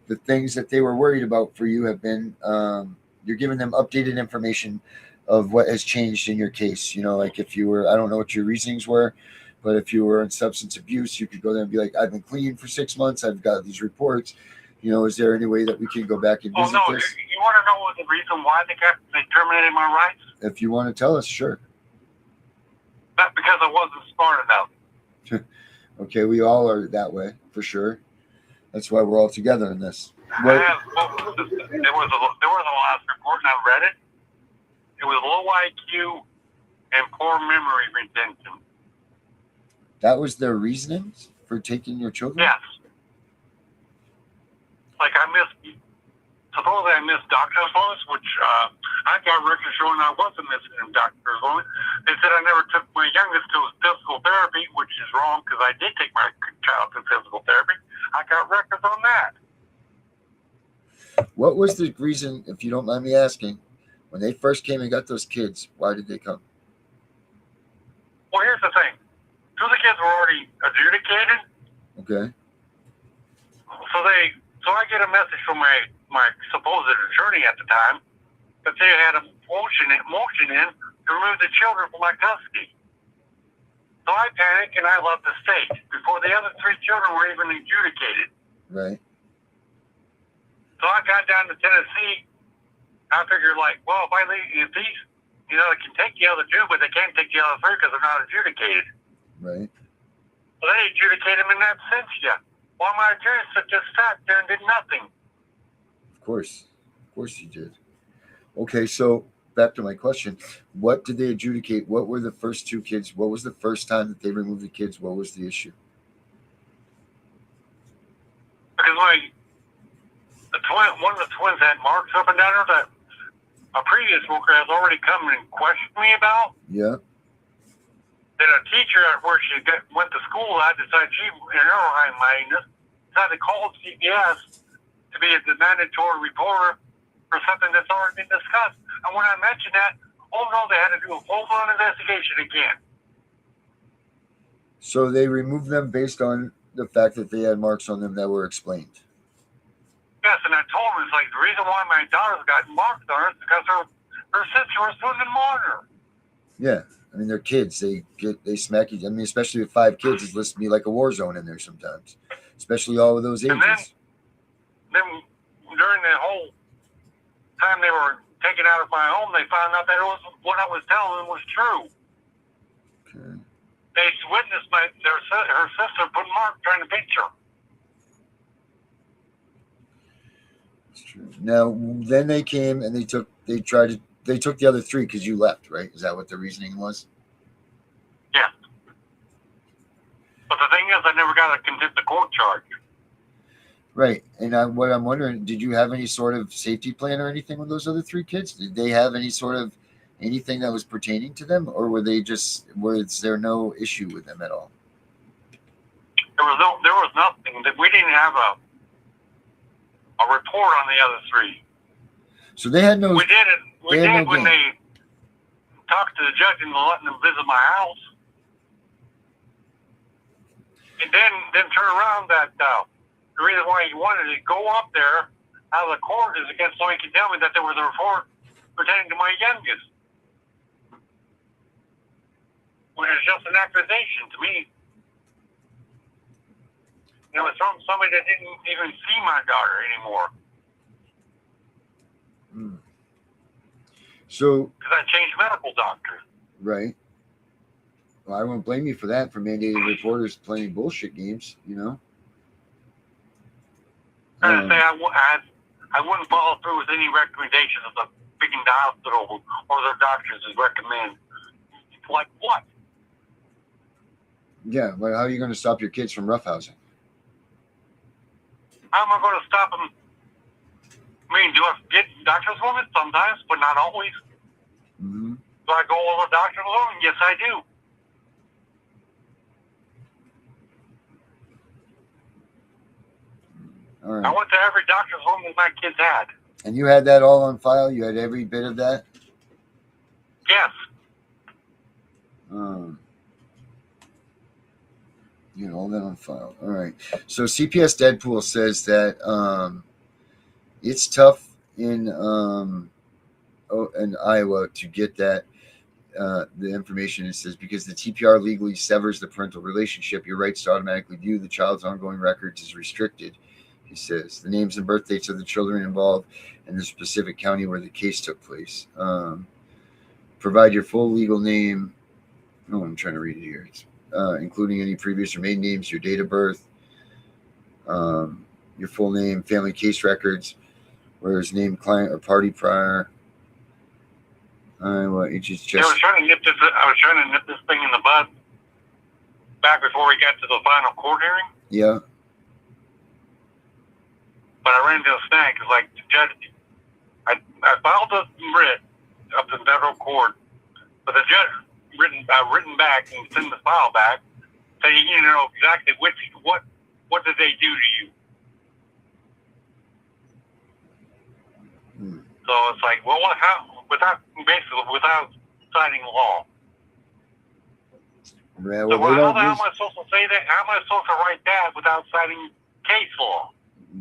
the things that they were worried about for you have been you're giving them updated information of what has changed in your case. You know, like if you were, I don't know what your reasonings were, but if you were in substance abuse, you could go there and be like, I've been clean for 6 months. I've got these reports. You know, is there any way that we can go back and visit this? You want to know the reason why they terminated my rights? If you want to tell us, sure. Not because I wasn't smart enough. Okay, we all are that way, for sure. That's why we're all together in this. There was a last report, and I read it. It was low IQ and poor memory retention. That was their reasonings for taking your children? Yes. Like supposedly I missed doctor's appointments, which I got records showing I wasn't missing doctor's appointments. They said I never took my youngest to physical therapy, which is wrong because I did take my child to physical therapy. I got records on that. What was the reason, if you don't mind me asking, when they first came and got those kids, why did they come? Well, here's the thing. 2 of the kids were already adjudicated. Okay. So I get a message from my supposed attorney at the time that they had a motion in to remove the children from my custody. So I panicked and I left the state before the other 3 children were even adjudicated. Right. So I got down to Tennessee. I figured, like, well, if I leave, if these, they can take the other 2, but they can't take the other 3 because they're not adjudicated. Right. So they adjudicated them in absentia. While my attorney just sat there and did nothing. Of course you did. Okay, so back to my question. What did they adjudicate? What were the first 2 kids? What was the first time that they removed the kids? What was the issue? Because one of the twins had marks up and down her that a previous worker has already come and questioned me about. Yeah. Then a teacher at where she went to school, I decided she, in her high-mindedness, decided to call CPS to be the mandatory reporter for something that's already been discussed. And when I mentioned that, they had to do a full-blown investigation again. So they removed them based on the fact that they had marks on them that were explained. Yes, and I told them, it's like, the reason why my daughter's got marks on her is because her sister was swimming on her. Yeah. I mean, they're kids. They smack you. I mean, especially with 5 kids, it's listed to be like a war zone in there sometimes, especially all of those ages. And then during the whole time they were taken out of my home, they found out that what I was telling them was true. Okay. They witnessed her sister put mark trying to pinch her. That's true. Now, then they came and they took the other 3 because you left, right? Is that what the reasoning was? Yeah. But the thing is, I never got a contempt of court charge. Right. And what I'm wondering, did you have any sort of safety plan or anything with those other 3 kids? Did they have any sort of anything that was pertaining to them, or was there no issue with them at all? There was nothing. We didn't have a report on the other 3. So they had no. We did it. We did when they talked to the judge and letting them visit my house, and then turn around that the reason why he wanted to go up there out of the court is against so he could tell me that there was a report pertaining to my youngest, which is just an accusation to me. It was from somebody that didn't even see my daughter anymore. Hmm. So, because I changed medical doctors. Right. Well, I won't blame you for that, for mandating reporters playing bullshit games, I say I wouldn't follow through with any recommendations of picking the hospital or their doctors as recommend. Like what? Yeah, but how are you going to stop your kids from roughhousing? How am I going to stop them? I mean, do I get doctor's appointments? Sometimes, but not always. Mm-hmm. Do I go over doctor's appointments? Yes, I do. All right. I went to every doctor's home that my kids had. And you had that all on file? You had every bit of that? Yes. You know, all that on file. All right. So CPS Deadpool says that it's tough in Iowa to get that the information. It says because the TPR legally severs the parental relationship, your rights to automatically view the child's ongoing records is restricted. He says the names and birth dates of the children involved in the specific county where the case took place. Provide your full legal name. Oh, I'm trying to read it here. Including any previous or maiden names, your date of birth, your full name, family case records, where his name, client, or party prior. Well, it's just. I was trying to nip this thing in the bud back before we got to the final court hearing. Yeah. But I ran into a snag because, like, the judge, I filed a writ up to federal court, but the judge written back and sent the file back, saying, you know, exactly what did they do to you? So it's like, well, without citing law. Yeah, well, so how am I supposed to say that? How am I supposed to write that without citing case law?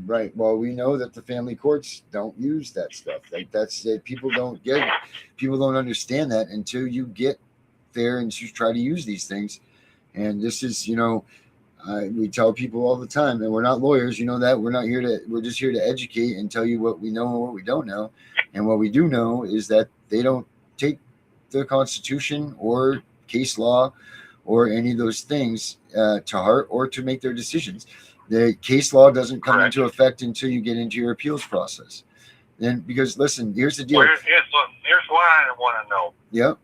Right. Well, we know that the family courts don't use that stuff. Like that's it. People don't understand that until you get there and you try to use these things. And this is, you know, we tell people all the time, and we're not lawyers, you know that. We're just here to educate and tell you what we know and what we don't know. And what we do know is that they don't take the Constitution or case law or any of those things to heart or to make their decisions. The case law doesn't come into effect until you get into your appeals process. Then, because listen, here's the deal. Well, here's why I want to know. Yep.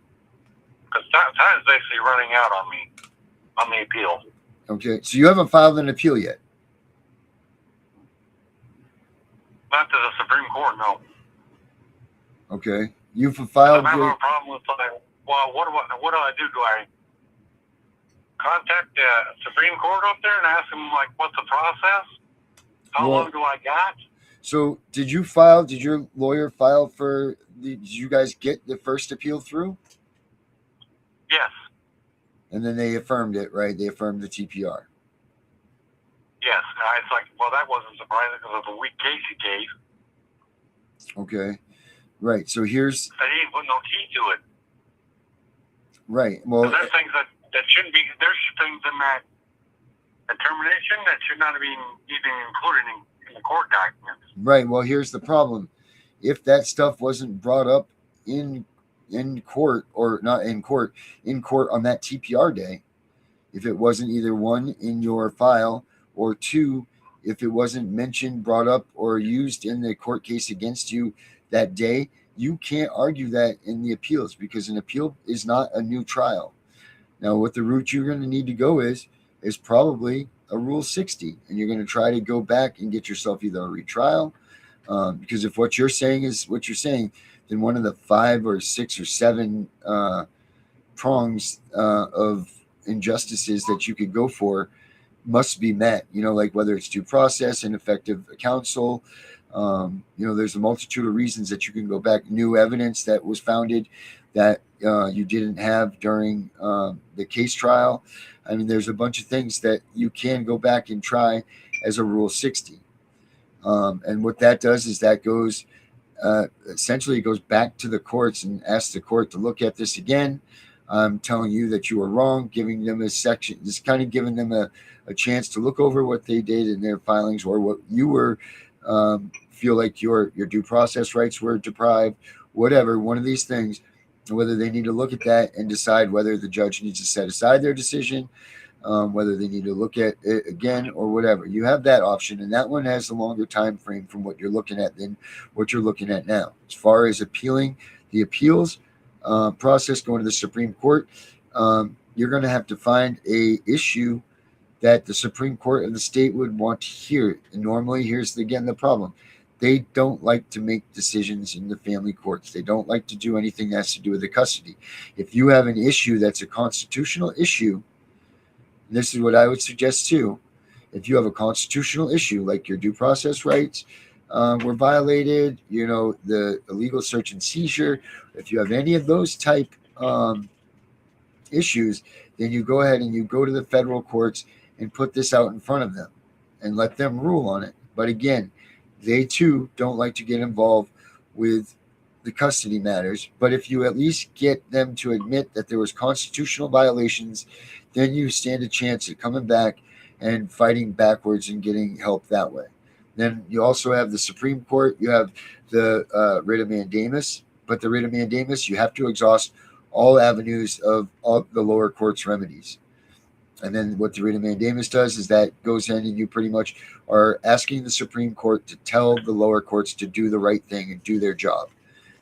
Because time's basically running out on me on the appeal. Okay, so you haven't filed an appeal yet? Not to the Supreme Court, no. Okay, you've filed. I'm having a problem with, well, what do I do? Do I contact the Supreme Court up there and ask them, like, what's the process? How long do I got? So did your lawyer file for did you guys get the first appeal through? Yes. And then they affirmed it, right? They affirmed the TPR. Yes. It's like, well, that wasn't surprising because of the weak case he gave. Okay. Right. So here's. They didn't put no key to it. Right. Well, there's things that shouldn't be. There's things in that determination that should not be even included in the court documents. Right. Well, here's the problem. If that stuff wasn't brought up in court or not in court on that TPR day, if it wasn't either one in your file or two, if it wasn't mentioned, brought up, or used in the court case against you that day, you can't argue that in the appeals because an appeal is not a new trial. Now, what the route you're going to need to go is probably a Rule 60, and you're going to try to go back and get yourself either a retrial, because if what you're saying is what you're saying, then one of the 5 or 6 or 7 prongs of injustices that you could go for must be met, you know, like whether it's due process, ineffective counsel, you know, there's a multitude of reasons that you can go back, new evidence that was founded that you didn't have during the case trial. I mean, there's a bunch of things that you can go back and try as a Rule 60. And what that does is that goes, essentially it goes back to the courts and asks the court to look at this again. I'm telling you that you were wrong, giving them a section, just kind of giving them a chance to look over what they did in their filings or what you were, feel like your due process rights were deprived, whatever, one of these things, whether they need to look at that and decide whether the judge needs to set aside their decision, whether they need to look at it again or whatever. You have that option, and that one has a longer time frame from what you're looking at than what you're looking at now. As far as appealing, the appeals process going to the Supreme Court, you're going to have to find a issue that the Supreme Court of the state would want to hear. And normally, here's again the problem. They don't like to make decisions in the family courts. They don't like to do anything that has to do with the custody. If you have an issue that's a constitutional issue, this is what I would suggest too. If you have a constitutional issue, like your due process rights were violated, the illegal search and seizure, if you have any of those type issues, then you go ahead and you go to the federal courts and put this out in front of them and let them rule on it. But again, they too don't like to get involved with the custody matters. But if you at least get them to admit that there was constitutional violations, then you stand a chance at coming back and fighting backwards and getting help that way. Then you also have the Supreme Court. You have the writ of mandamus. But the writ of mandamus, you have to exhaust all avenues of the lower court's remedies. And then what the writ of mandamus does is that goes in and you pretty much are asking the Supreme Court to tell the lower courts to do the right thing and do their job.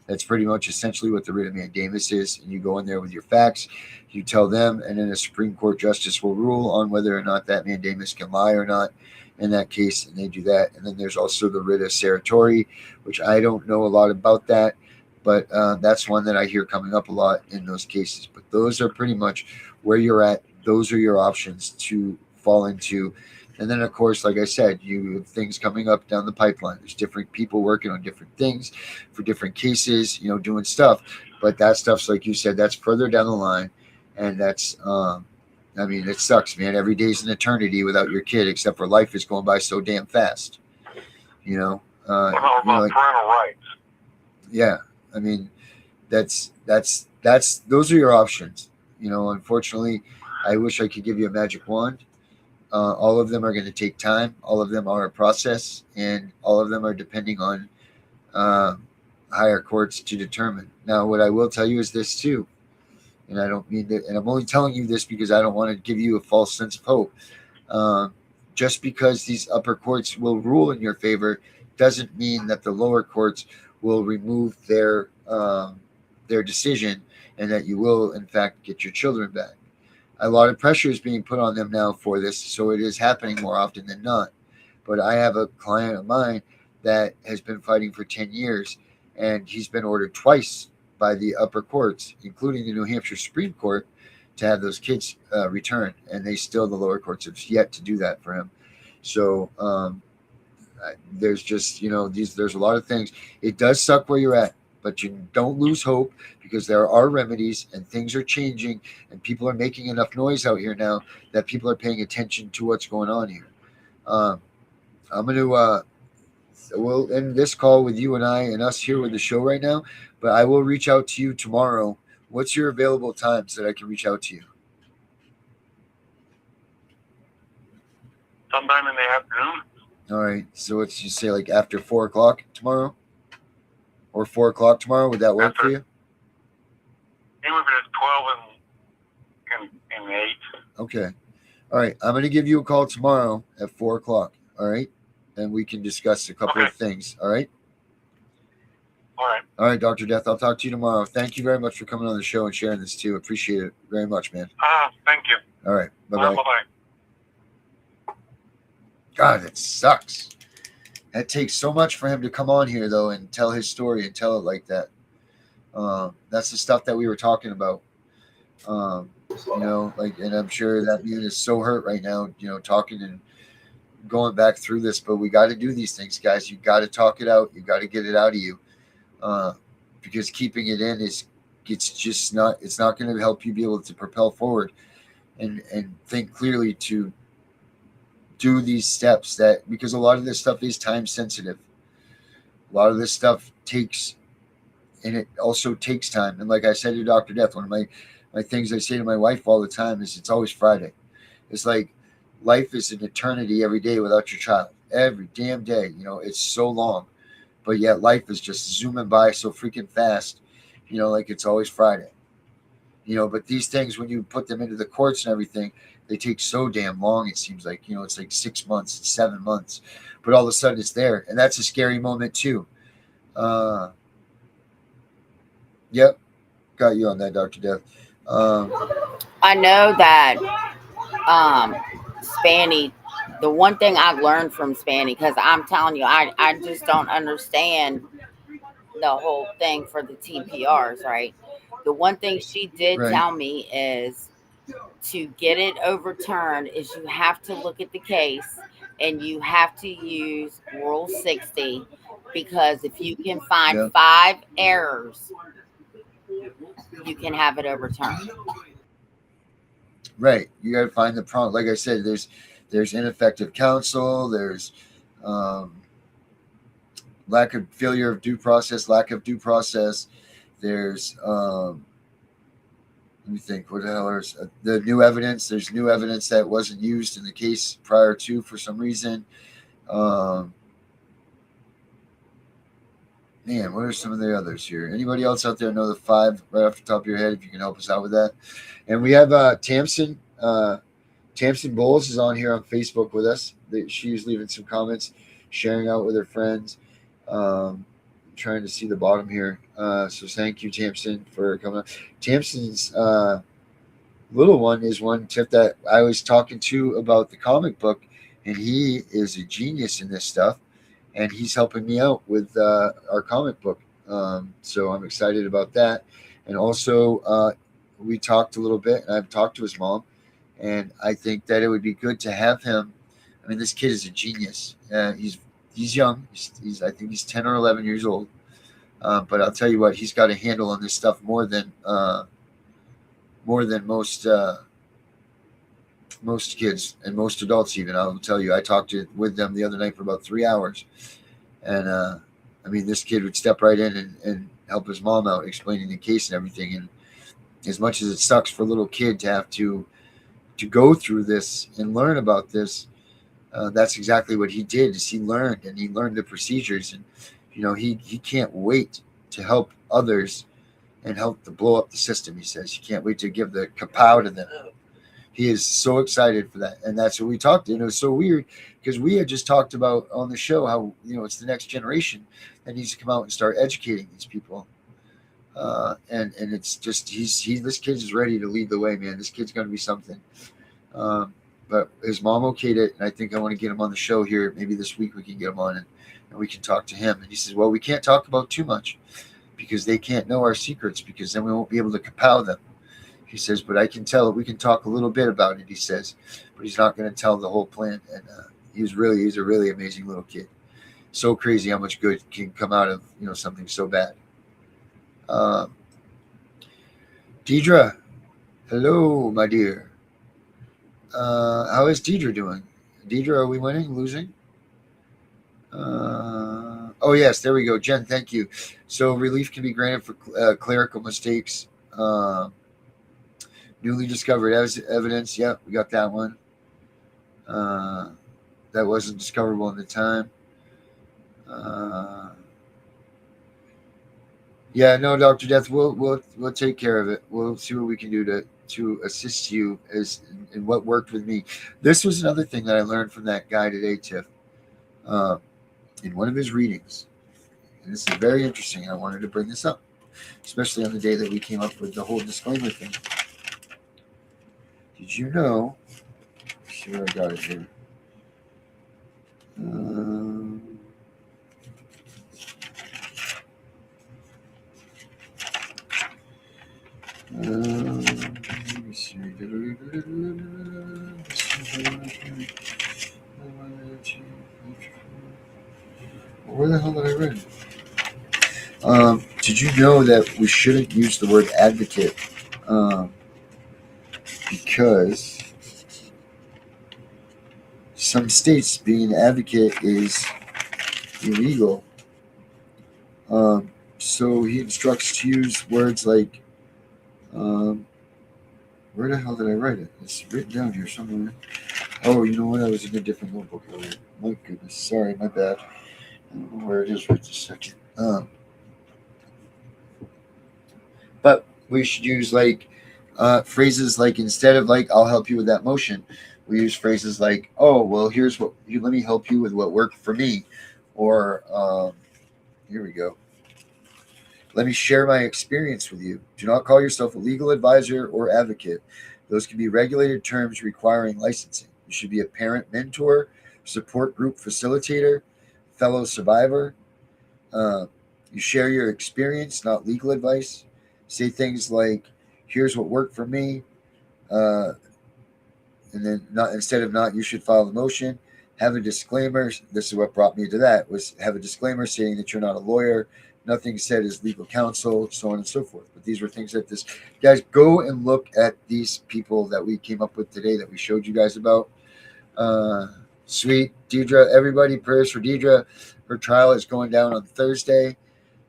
That's pretty much essentially what the writ of mandamus is. And you go in there with your facts, you tell them, and then a Supreme Court justice will rule on whether or not that mandamus can lie or not in that case, and they do that. And then there's also the writ of certiorari, which I don't know a lot about that, but that's one that I hear coming up a lot in those cases. But those are pretty much where you're at. Those are your options to fall into. And then, of course, like I said, you have things coming up down the pipeline. There's different people working on different things for different cases, doing stuff. But that stuff's, like you said, that's further down the line. And that's, it sucks, man. Every day's an eternity without your kid, except for life is going by so damn fast. About parental rights. Yeah. Those are your options. Unfortunately, I wish I could give you a magic wand. All of them are going to take time. All of them are a process, and all of them are depending on higher courts to determine. Now, what I will tell you is this too, and I don't mean to, and I'm only telling you this because I don't want to give you a false sense of hope. Just because these upper courts will rule in your favor doesn't mean that the lower courts will remove their decision and that you will, in fact, get your children back. A lot of pressure is being put on them now for this, so it is happening more often than not. But I have a client of mine that has been fighting for 10 years, and he's been ordered twice by the upper courts, including the New Hampshire Supreme Court, to have those kids returned, and the lower courts have yet to do that for him. So there's just, there's a lot of things. It does suck where you're at, but you don't lose hope, because there are remedies and things are changing, and people are making enough noise out here now that people are paying attention to what's going on here. I'm going to, we'll end this call with you and I and us here with the show right now, but I will reach out to you tomorrow. What's your available times that I can reach out to you? Sometime in the afternoon. All right. So what's you say, like after 4 o'clock tomorrow? Or 4 o'clock tomorrow? Would that work for you? Even if it's 12 and 8. Okay. All right. I'm going to give you a call tomorrow at 4 o'clock. All right. And we can discuss a couple of things. All right. All right, Dr. Death. I'll talk to you tomorrow. Thank you very much for coming on the show and sharing this too. Appreciate it very much, man. Thank you. All right. Bye-bye. Bye-bye. God, it sucks. That takes so much for him to come on here, though, and tell his story and tell it like that. That's the stuff that we were talking about. And I'm sure that man is so hurt right now, talking and going back through this, but we got to do these things, guys. You got to talk it out. You got to get it out of you. Because keeping it in it's not going to help you be able to propel forward and think clearly to do these steps, because a lot of this stuff is time sensitive. A lot of this stuff takes, and it also takes time. And like I said to Dr. Death, one of my things I say to my wife all the time is it's always Friday. It's like life is an eternity every day without your child. Every damn day, it's so long. But yet life is just zooming by so freaking fast, like it's always Friday. But these things, when you put them into the courts and everything, they take so damn long. It seems like, it's like 6 months, 7 months, but all of a sudden it's there. And that's a scary moment too. Yep. Got you on that, Dr. Death. I know that Spanny, the one thing I learned from Spanny, because I'm telling you, I just don't understand the whole thing for the TPRs, right? The one thing she did tell me is to get it overturned is you have to look at the case and you have to use Rule 60, because if you can find 5 errors, you can have it overturned. Right. You got to find the problem. Like I said, there's ineffective counsel. There's failure of due process, lack of due process. There's let me think. What the hell is the new evidence? There's new evidence that wasn't used in the case prior to for some reason. Man, what are some of the others here? Anybody else out there know the 5 right off the top of your head? If you can help us out with that. And we have Tamsin Bowles is on here on Facebook with us. She's leaving some comments, sharing out with her friends. Trying to see the bottom here. So thank you, Tamsin, for coming on. Tamsin's little one is one tip that I was talking to about the comic book, and he is a genius in this stuff, and he's helping me out with our comic book. So I'm excited about that. And also, we talked a little bit, and I've talked to his mom, and I think that it would be good to have him. I mean, this kid is a genius. He's young. I think he's 10 or 11 years old. But I'll tell you what, he's got a handle on this stuff more than most kids and most adults even. I'll tell you, I talked with them the other night for about 3 hours. And I mean, this kid would step right in and help his mom out, explaining the case and everything. And as much as it sucks for a little kid to have to go through this and learn about this, that's exactly what he did. Is he learned the procedures, and he can't wait to help others and help to blow up the system. He says he can't wait to give the kapow to them. He is so excited for that, and that's what we talked. It was so weird because we had just talked about on the show how it's the next generation that needs to come out and start educating these people. And it's just this kid is ready to lead the way, man. This kid's going to be something. But his mom okayed it, and I think I want to get him on the show here. Maybe this week we can get him on and we can talk to him. And he says, well, we can't talk about too much because they can't know our secrets, because then we won't be able to kapow them. He says, but I can tell we can talk a little bit about it, he says, but he's not going to tell the whole plan. And he's a really amazing little kid. So crazy how much good can come out of something so bad. Deidre, hello, my dear. How is Deidre doing? Deidre, are we winning, losing? Oh, yes, there we go. Jen, thank you. So relief can be granted for clerical mistakes. Newly discovered evidence. Yep, we got that one. That wasn't discoverable at the time. Yeah, no, Dr. Death, we'll take care of it. We'll see what we can do to assist you in what worked with me. This was another thing that I learned from that guy today, Tiff, in one of his readings. And this is very interesting. I wanted to bring this up, especially on the day that we came up with the whole disclaimer thing. Did you know? Let's see where I got it here. Let me see. Where the hell did I read it? Did you know that we shouldn't use the word advocate? Because some states being an advocate is illegal. So he instructs to use words like, where the hell did I write it? It's written down here somewhere. Oh, you know what? I was in a different notebook earlier. My goodness. Sorry, my bad. I don't know where it is right this second. But we should use phrases like, instead of I'll help you with that motion, we use phrases like, oh, well, let me help you with what worked for me. Or, here we go. Let me share my experience with you. Do not call yourself a legal advisor or advocate. Those can be regulated terms requiring licensing. You should be a parent mentor, support group facilitator, fellow survivor. You share your experience, not legal advice. Say things like, here's what worked for me. And then instead of not, you should file the motion, have a disclaimer. This is what brought me to that, was have a disclaimer saying that you're not a lawyer. Nothing said is legal counsel, so on and so forth. But these were things that this, guys, go and look at these people that we came up with today that we showed you guys about. Sweet Deidre, everybody, prayers for Deidre. Her trial is going down on Thursday.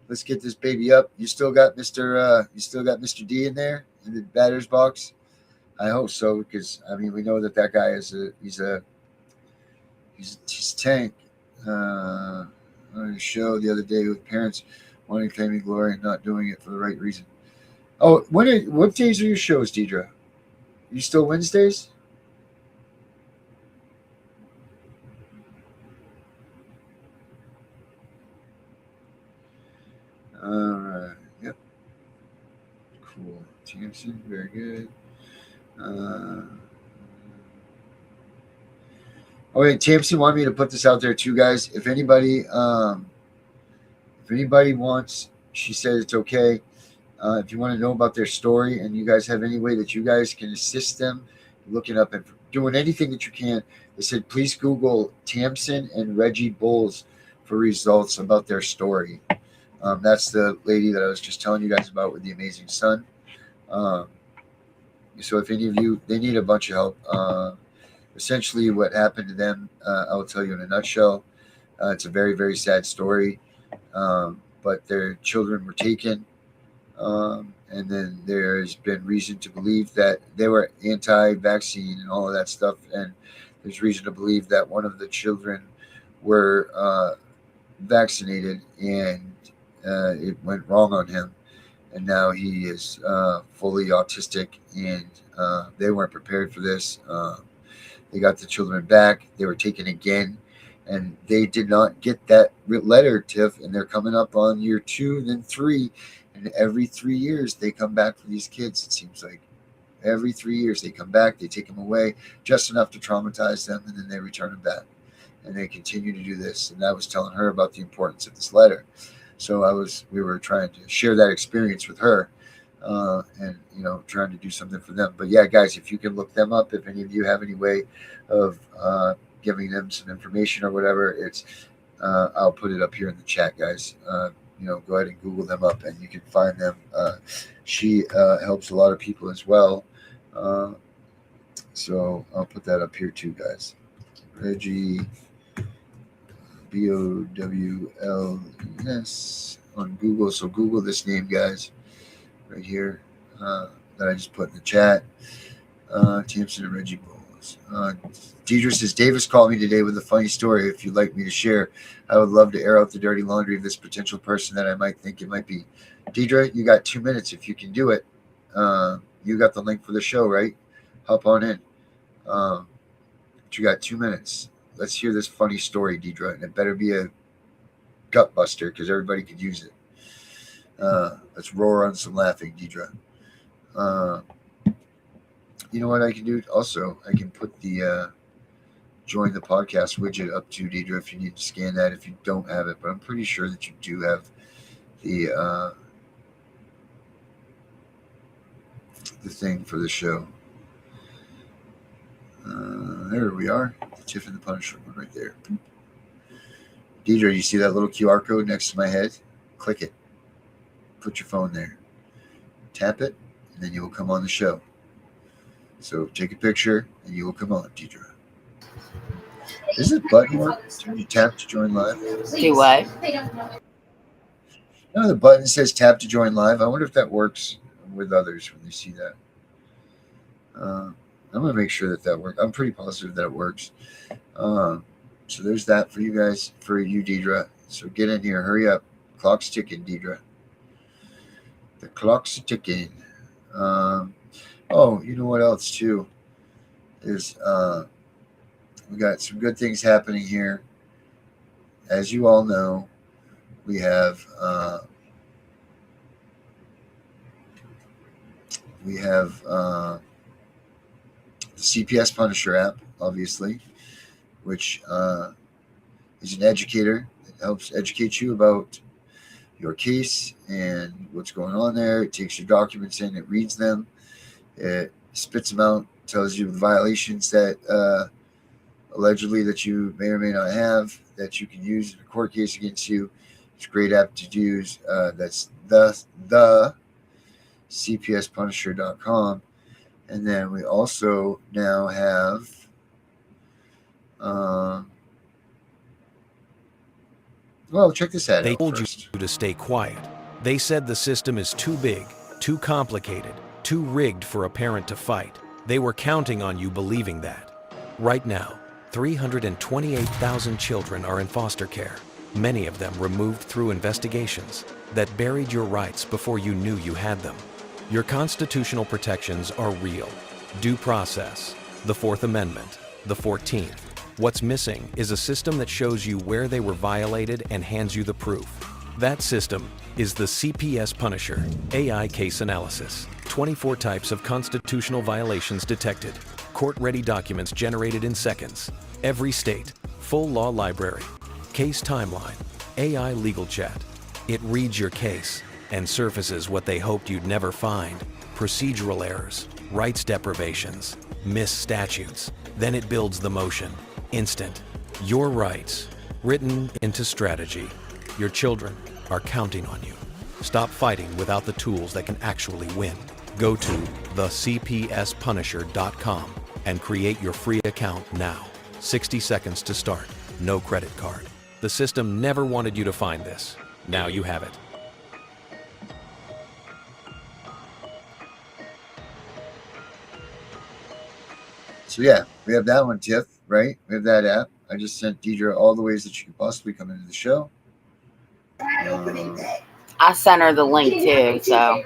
Let's get this baby up. You still got Mr. D in there in the batter's box? I hope so, because I mean we know that guy is he's a tank. On a show the other day with parents wanting claiming glory and not doing it for the right reason. Oh, what days are your shows, Deidre? You still Wednesdays? All right. Yep. Cool. Tamsin, very good. Tamsin wanted me to put this out there too, guys. If anybody wants, she said it's okay. If you want to know about their story and you guys have any way that you guys can assist them, looking up and doing anything that you can, they said please Google Tamsin and Reggie Bowles for results about their story. That's the lady that I was just telling you guys about with the amazing son. So if any of you, they need a bunch of help. Essentially what happened to them, I'll tell you in a nutshell. It's a very, very sad story. But their children were taken. And then there's been reason to believe that they were anti-vaccine and all of that stuff. And there's reason to believe that one of the children were vaccinated and it went wrong on him. And now he is fully autistic, and they weren't prepared for this. They got the children back. They were taken again, and they did not get that letter, Tiff, and they're coming up on year 2, then 3, and every 3 years they come back for these kids, it seems like. Every 3 years they come back, they take them away, just enough to traumatize them, and then they return them back. And they continue to do this. And I was telling her about the importance of this letter. So we were trying to share that experience with her, and trying to do something for them. But yeah, guys, if you can look them up, if any of you have any way of giving them some information or whatever, it's I'll put it up here in the chat, guys. Go ahead and Google them up, and you can find them. She helps a lot of people as well, so I'll put that up here too, guys. Reggie. Bowls on Google. So Google this name, guys, right here that I just put in the chat. Tamsin and Reggie Bowles. Deidre says, Davis called me today with a funny story. If you'd like me to share, I would love to air out the dirty laundry of this potential person that I might think it might be. Deidre, you got 2 minutes if you can do it. You got the link for the show, right? Hop on in. But you got 2 minutes. Let's hear this funny story, Deidre, and it better be a gut buster because everybody could use it. Let's roar on some laughing, Deidre. You know what I can do? Also, I can put the join the podcast widget up to Deidre if you need to scan that if you don't have it, but I'm pretty sure that you do have the thing for the show. There we are. Tiff and the Punisher one right there. Deidre, you see that little QR code next to my head? Click it. Put your phone there. Tap it, and then you will come on the show. So take a picture, and you will come on, Deidre. Does this button work? Can you tap to join live? Do what? No, the button says tap to join live. I wonder if that works with others when they see that. I'm going to make sure that works. I'm pretty positive that it works. So there's that for you guys, for you, Deidre. So get in here. Hurry up. Clock's ticking, Deidre. The clock's ticking. You know what else, too, is we got some good things happening here. As you all know, we have the CPS Punisher app, obviously, which is an educator that helps educate you about your case and what's going on there. It takes your documents in, it reads them, it spits them out, tells you the violations that allegedly that you may or may not have, that you can use in a court case against you. It's a great app to use. That's the CPSPunisher.com. And then we also now have well, check this ad out. They told first. you to stay quiet. They said the system is too big, too complicated, too rigged for a parent to fight. They were counting on you believing that. Right now, 328,000 children are in foster care, many of them removed through investigations that buried your rights before you knew you had them. Your constitutional protections are real. Due process, the Fourth Amendment, the 14th. What's missing is a system that shows you where they were violated and hands you the proof. That system is the CPS Punisher AI case analysis. 24 types of constitutional violations detected. Court-ready documents generated in seconds. Every state. Full law library. Case timeline. AI legal chat. It reads your case and surfaces what they hoped you'd never find. Procedural errors, rights deprivations, missed statutes. Then it builds the motion. Instant. Your rights, written into strategy. Your children are counting on you. Stop fighting without the tools that can actually win. Go to thecpspunisher.com and create your free account now. 60 seconds to start. No credit card. The system never wanted you to find this. Now you have it. So yeah, we have that one, Tiff, right? We have that app. I just sent Deidre all the ways that you could possibly come into the show. I sent her the link too, so.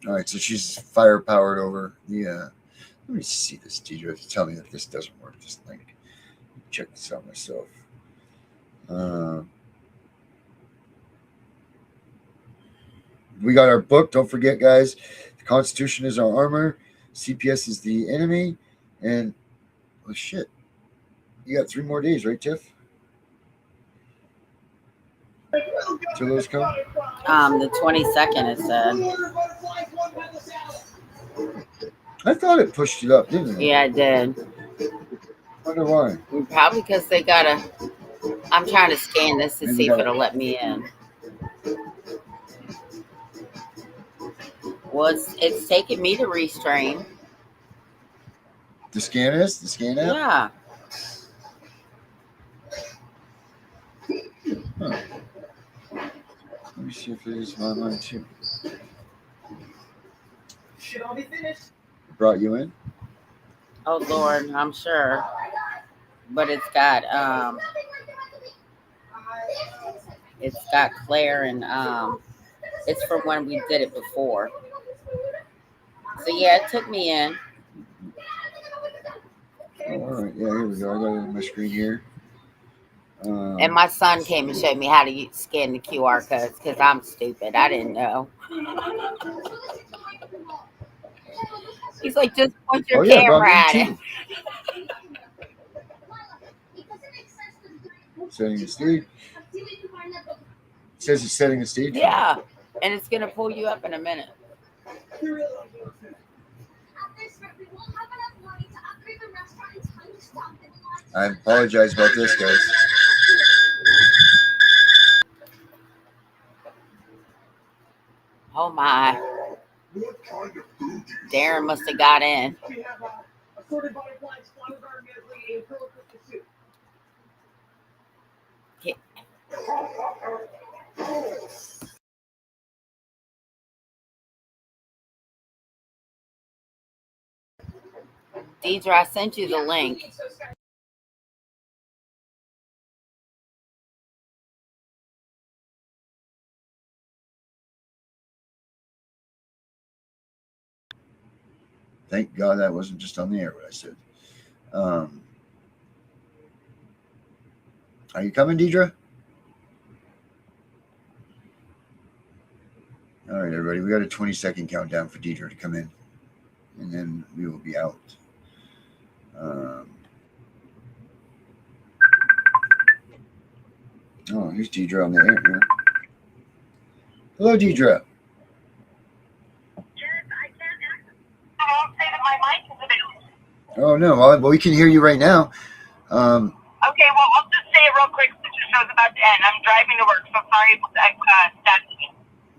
All right, so she's fire-powered over the, let me see this, Deidre. Tell me that this doesn't work, this link. Check this out myself. We got our book. Don't forget, guys, the Constitution is our armor. CPS is the enemy. And, oh, shit. You got 3 more days, right, Tiff? Till those come? The 22nd, it said. I thought it pushed it up, didn't it? Yeah, it did. I wonder why. Probably because they gotta. I'm trying to scan this to see if it'll let me in. Well, it's taking me to restrain. The scan is? The scan app? Yeah. Huh. Let me see if it is online too. Should all be finished. Brought you in? Oh Lord, I'm sure. But it's got Claire and it's from when we did it before. So yeah, it took me in. Oh, all right. Yeah, here we go. I got it on my screen here. And my son came and showed me how to scan the QR codes because I'm stupid. I didn't know. He's like, just point your camera at it. Setting the stage. It says it's setting the stage. Yeah, and it's going to pull you up in a minute. I apologize about this, guys. Oh my. Darren must have got in. Deidre, I sent you the link. Thank God that wasn't just on the air what I said. Are you coming, Deidre? All right, everybody. We got a 20-second countdown for Deidre to come in, and then we will be out. Oh, here's Deidre on the air here. Hello, Deidre. Yes, I can't access. my mic is available. Oh, no. Well, we can hear you right now. Okay, well, I'll just say it real quick since the show's about to end. I'm driving to work, so sorry if that's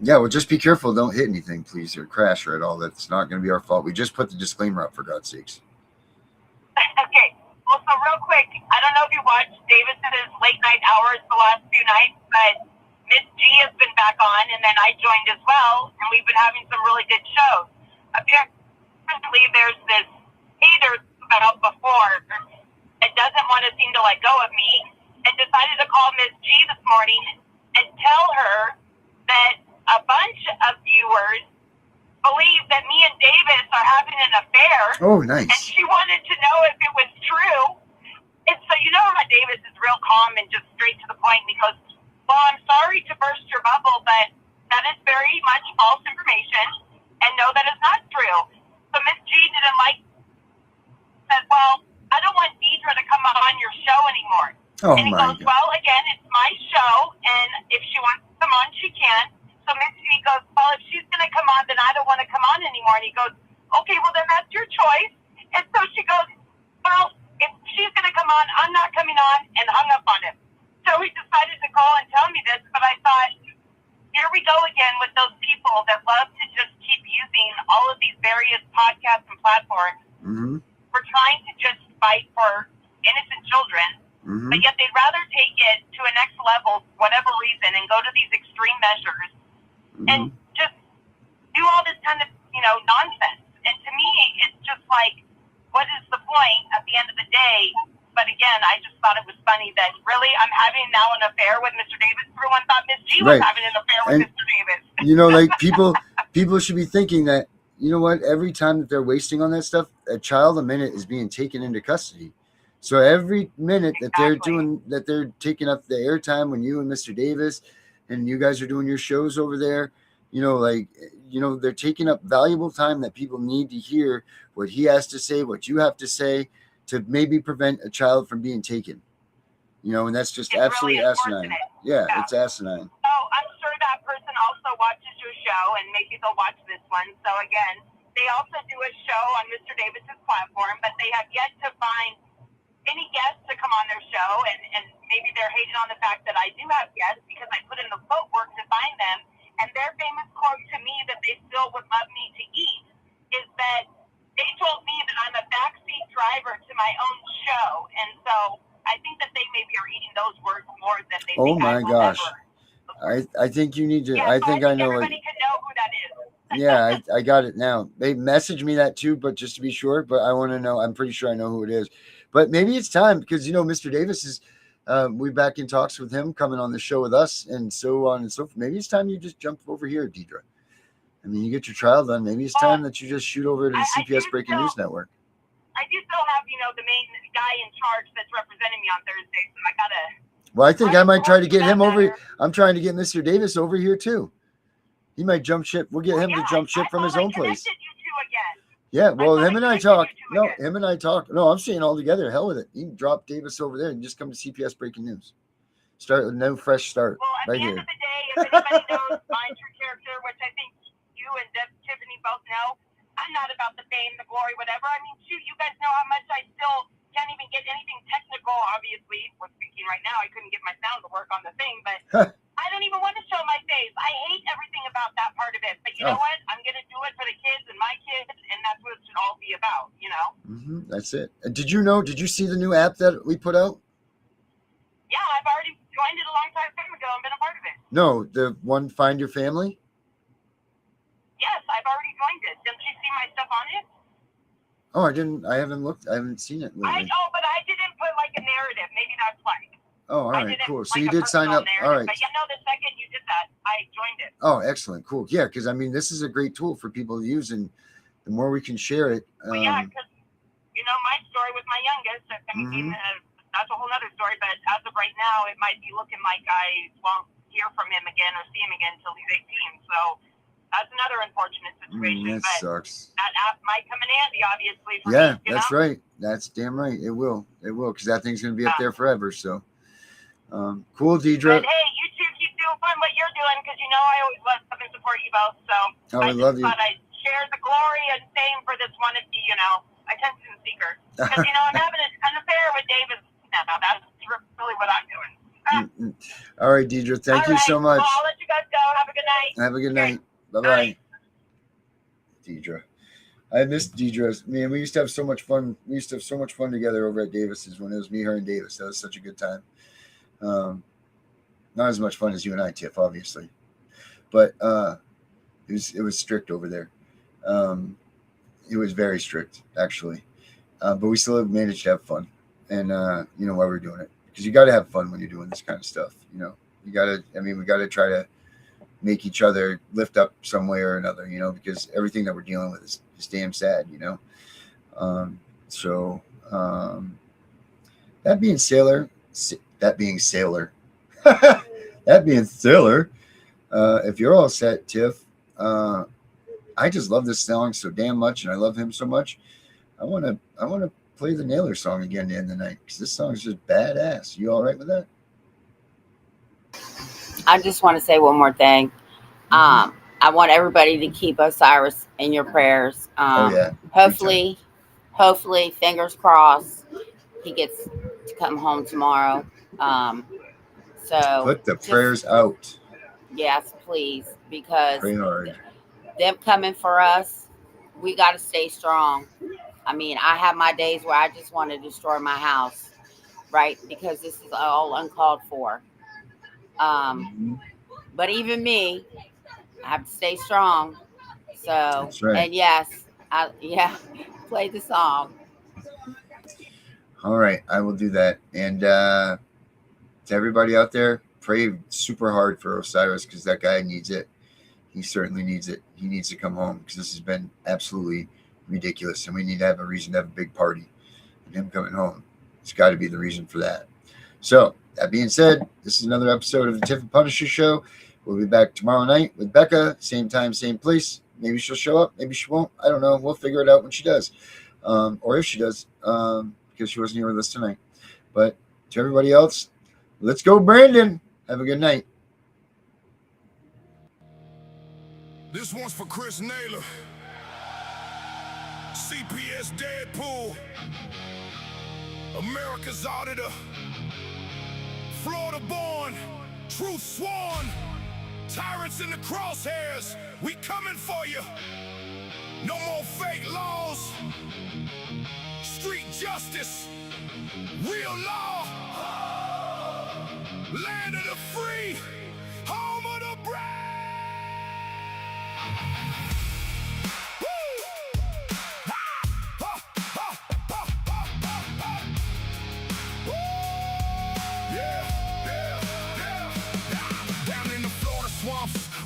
Yeah, well, just be careful. Don't hit anything, please, or crash or at all. That's not going to be our fault. We just put the disclaimer up, for God's sakes. Okay. Well, so real quick, I don't know if you watched Davis's late night hours the last few nights, but Miss G has been back on, and then I joined as well, and we've been having some really good shows. Apparently, there's this hater about before that doesn't want to seem to let go of me, and decided to call Miss G this morning and tell her that a bunch of viewers believe that me and Davis are having an affair. Oh, nice. And she wanted to know if it was true. And so you know how Davis is real calm and just straight to the point. And he goes, well, I'm sorry to burst your bubble, but that is very much false information. And no, that is not true. So Miss G didn't said, well, I don't want Deidre to come on your show anymore. Oh, and he my goes, God. well, again, it's my show, and if she wants to come on, she can. So Miss G goes, well, if she's going to come on, then I don't want to come on anymore. And he goes, okay, well, then that's your choice. And so she goes, well, if she's going to come on, I'm not coming on, and hung up on him. So he decided to call and tell me this, but I thought, here we go again with those people that love to just keep using all of these various podcasts and platforms for trying to just fight for innocent children, but yet they'd rather take it to a next level, whatever reason, and go to these extreme measures and just do all this kind of, nonsense. And to me, it's just like, what is the point at the end of the day? But again, I just thought it was funny that really I'm having now an affair with Mr. Davis. Everyone thought Miss G was having an affair with Mr. Davis. Like people should be thinking that, you know what, every time that they're wasting on that stuff, a child a minute is being taken into custody. So every minute that they're taking up the airtime when you and Mr. Davis and you guys are doing your shows over there, they're taking up valuable time that people need to hear what he has to say, what you have to say to maybe prevent a child from being taken. And that's just absolutely really asinine. Yeah, it's asinine. So I'm sure that person also watches your show, and maybe they'll watch this one. So again, they also do a show on Mr. Davis's platform, but they have yet to find any guests to come on their show, and maybe they're hating on the fact that I do have guests because I put in the footwork to find them. And their famous quote to me that they still would love me to eat is that they told me that I'm a backseat driver to my own show. And so I think that they maybe are eating those words more than they think. Oh my gosh. I think you need to, I think I know everybody can know who that is. Yeah, I got it now. They messaged me that too, but just to be sure, but I want to know, I'm pretty sure I know who it is. But maybe it's time because, Mr. Davis is, we're back in talks with him coming on the show with us and so on and so forth. Maybe it's time you just jump over here, Deidre. I mean, you get your trial done. Maybe it's time that you just shoot over to the CPS Breaking News Network. I do still have, the main guy in charge that's representing me on Thursday, so I got to. Well, I think I might try to get him over. I'm trying to get Mr. Davis over here too. He might jump ship. We'll get him to jump ship from his own place. You two again. Yeah, well, him and I talk. No, him and I talk. No, I'm saying all together. Hell with it. You can drop Davis over there and just come to CPS Breaking News. Start with no fresh start. Well, at right the here. end of the day, if anybody knows my true character, which I think you and Tiffany both know, I'm not about the fame, the glory, whatever. I mean, shoot, you guys know how much I still can't even get anything technical. Obviously, we're speaking right now. I couldn't get my sound to work on the thing, but I don't even want to show my face. I hate everything about that part of it. But you know what? I'm going to do it for the kids and my kids, and that's what it should all be about, That's it. Did you see the new app that we put out? Yeah, I've already joined it a long time ago and been a part of it. No, the one Find Your Family? Yes, I've already joined it. Didn't you see my stuff on it? Oh, I haven't looked. I haven't seen it lately. But I didn't put like a narrative. Maybe that's why. Oh, all right, cool. So you did sign up. All right. But the second you did that, I joined it. Oh, excellent. Cool. Yeah, because this is a great tool for people to use, and the more we can share it. Well, yeah, because my story with my youngest. That's a whole other story. But as of right now, it might be looking like I won't hear from him again or see him again until he's 18. So that's another unfortunate situation. That sucks. That app might come in handy, obviously. For me, that's know? right. That's damn right. It will, because that thing's going to be up there forever. So, cool, Deidre. And hey, you two keep doing fun what you're doing because I always love and support you both. So I love you. But I share the glory and fame for this one of you. Because, I'm having an affair with David now. That's really what I'm doing. All right, Deidre. Thank you so much. Well, I'll let you guys go. Have a good night. Have a good night. Bye-bye. Deidre. I miss Deidre. Man, we used to have so much fun. We used to have so much fun together over at Davis's when it was me, her, and Davis. That was such a good time. Not as much fun as you and I, Tiff, obviously. But it was strict over there. It was very strict, actually. But we still managed to have fun. And, while we're doing it. Because you got to have fun when you're doing this kind of stuff. We got to try to make each other lift up some way or another, because everything that we're dealing with is damn sad, that being sailor, if you're all set, Tiff, I just love this song so damn much, and I love him so much. I want to play the Naylor song again to end the night, because this song is just badass. You all right with that? I just want to say one more thing. I want everybody to keep Osiris in your prayers. Hopefully, fingers crossed, he gets to come home tomorrow. So put the prayers out. Yes, please, because pray hard. Them coming for us, we got to stay strong. I mean, I have my days where I just want to destroy my house, right? Because this is all uncalled for. But even me, I have to stay strong. So, that's right. And yes, play the song. All right, I will do that. And to everybody out there, pray super hard for Osiris, because that guy needs it. He certainly needs it. He needs to come home, because this has been absolutely ridiculous, and we need to have a reason to have a big party. And him coming home, it's got to be the reason for that. So, that being said, this is another episode of the Tiffany Punisher Show. We'll be back tomorrow night with Becca, same time, same place. Maybe she'll show up, maybe she won't. I don't know. We'll figure it out when she does, or if she does, because she wasn't here with us tonight. But to everybody else, let's go, Brandon. Have a good night. This one's for Chris Naylor, CPS Deadpool, America's Auditor, Florida born, truth sworn, tyrants in the crosshairs, we coming for you. No more fake laws, street justice, real law, land of the free, home of the brave.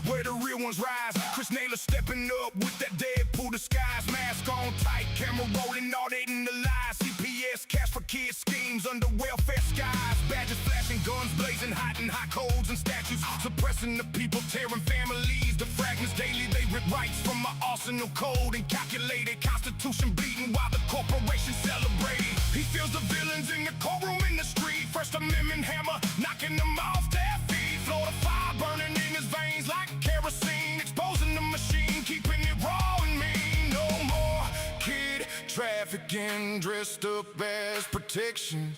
Where the real ones rise, Chris Naylor stepping up with that Deadpool disguise, mask on tight, camera rolling, auditing the lies. CPS cash for kids, schemes under welfare skies, badges flashing, guns blazing, hot and hot codes and statues, suppressing the people, tearing families to fragments daily. They rip rights from my arsenal code and calculated constitution bleeding while the corporation celebrating. He feels the villains in the courtroom, in the street, First Amendment hammer knocking them off their feet. Florida fire burning in his veins like kerosene, exposing the machine, keeping it raw and mean. No more kid trafficking dressed up as protection.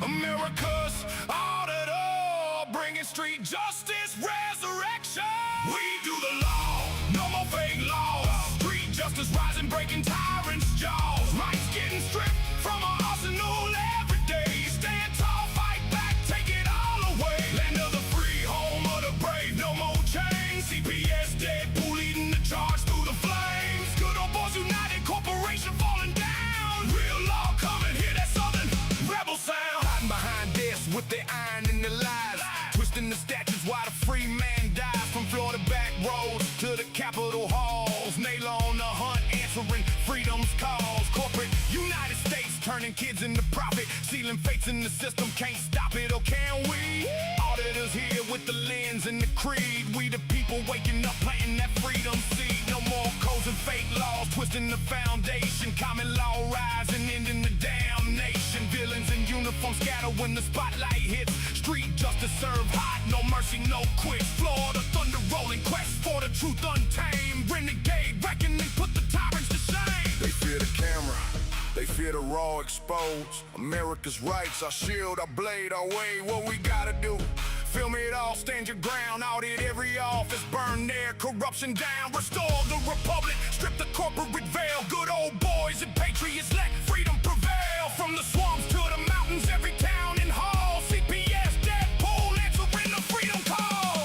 America's auditor, bringing street justice resurrection. We do the law, no more fake laws. Street justice rising, breaking tyrants' jaws. Rights getting stripped from our arsenal every day. Stand tall, fight back, take it all away. Land of the free, home of the brave, no more chains. CPS Deadpool leading the charge through the flames. Good old boys united, corporation falling down. Real law coming, hear that southern rebel sound. Hiding behind desks with their iron in their lives, twisting the statutes while the free man dies. From Florida back roads to the Capitol halls, Naylor on the hunt, answering freedom's cause. Corporate United States turning kids into profit, sealing fates in the system, can't stop it, or can we? Auditors here with the lens and the creed. We the people waking up, planting that freedom seed. No more codes and fake laws, twisting the foundation. Common law rising, ending the damnation. Villains in uniform scatter when the spotlight hits. Street justice serve hot, no mercy, no quits. Florida thunder rolling, quest for the truth untamed. Renegade reckoning, put the tyrants to shame. They fear the camera, they fear get a raw exposed. America's rights, our shield, our blade, our way, what we gotta do. Film it all, stand your ground, audit every office, burn their corruption down, restore the republic, strip the corporate veil, good old boys and patriots, let freedom prevail. From the swamps to the mountains, every town and hall, CPS, Deadpool, answering the freedom call.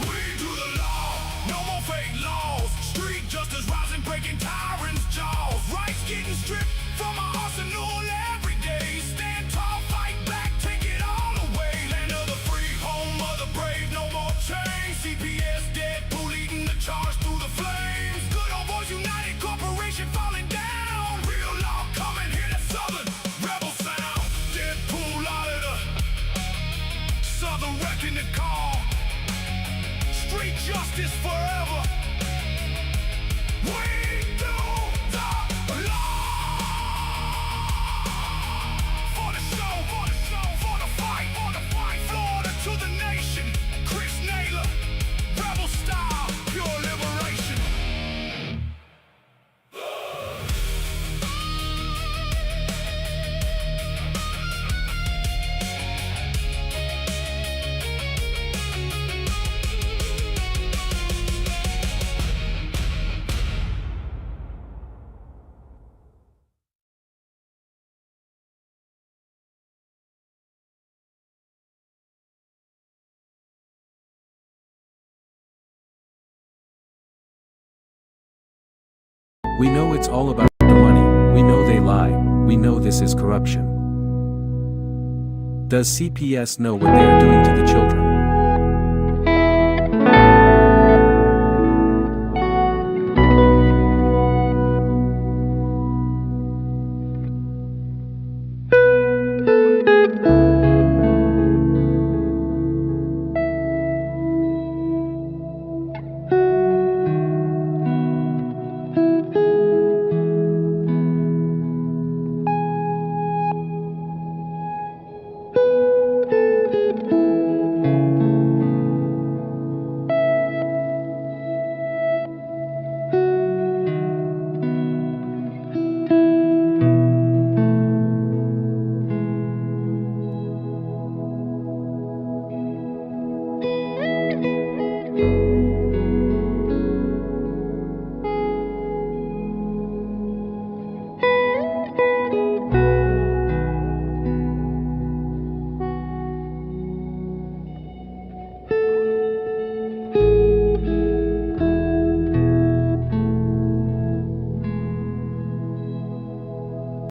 We do the law, no more fake laws, street justice rising, breaking tyrants' jaws, rights getting stripped from our arsenal every day. Stand tall, fight back, take it all away. Land of the free, home of the brave, no more change. CPS, Deadpool leading the charge through the flames. Good old boys united, corporation falling down. Real law coming, hear that southern rebel sound. Deadpool out of the southern wrecking the call. Street justice forever. We do the law. For the show, for the show, for the fight, for the fight. Florida to the nation. Chris Naylor, rebel style, pure liberation. We know it's all about the money, we know they lie, we know this is corruption. Does CPS know what they are doing to the children?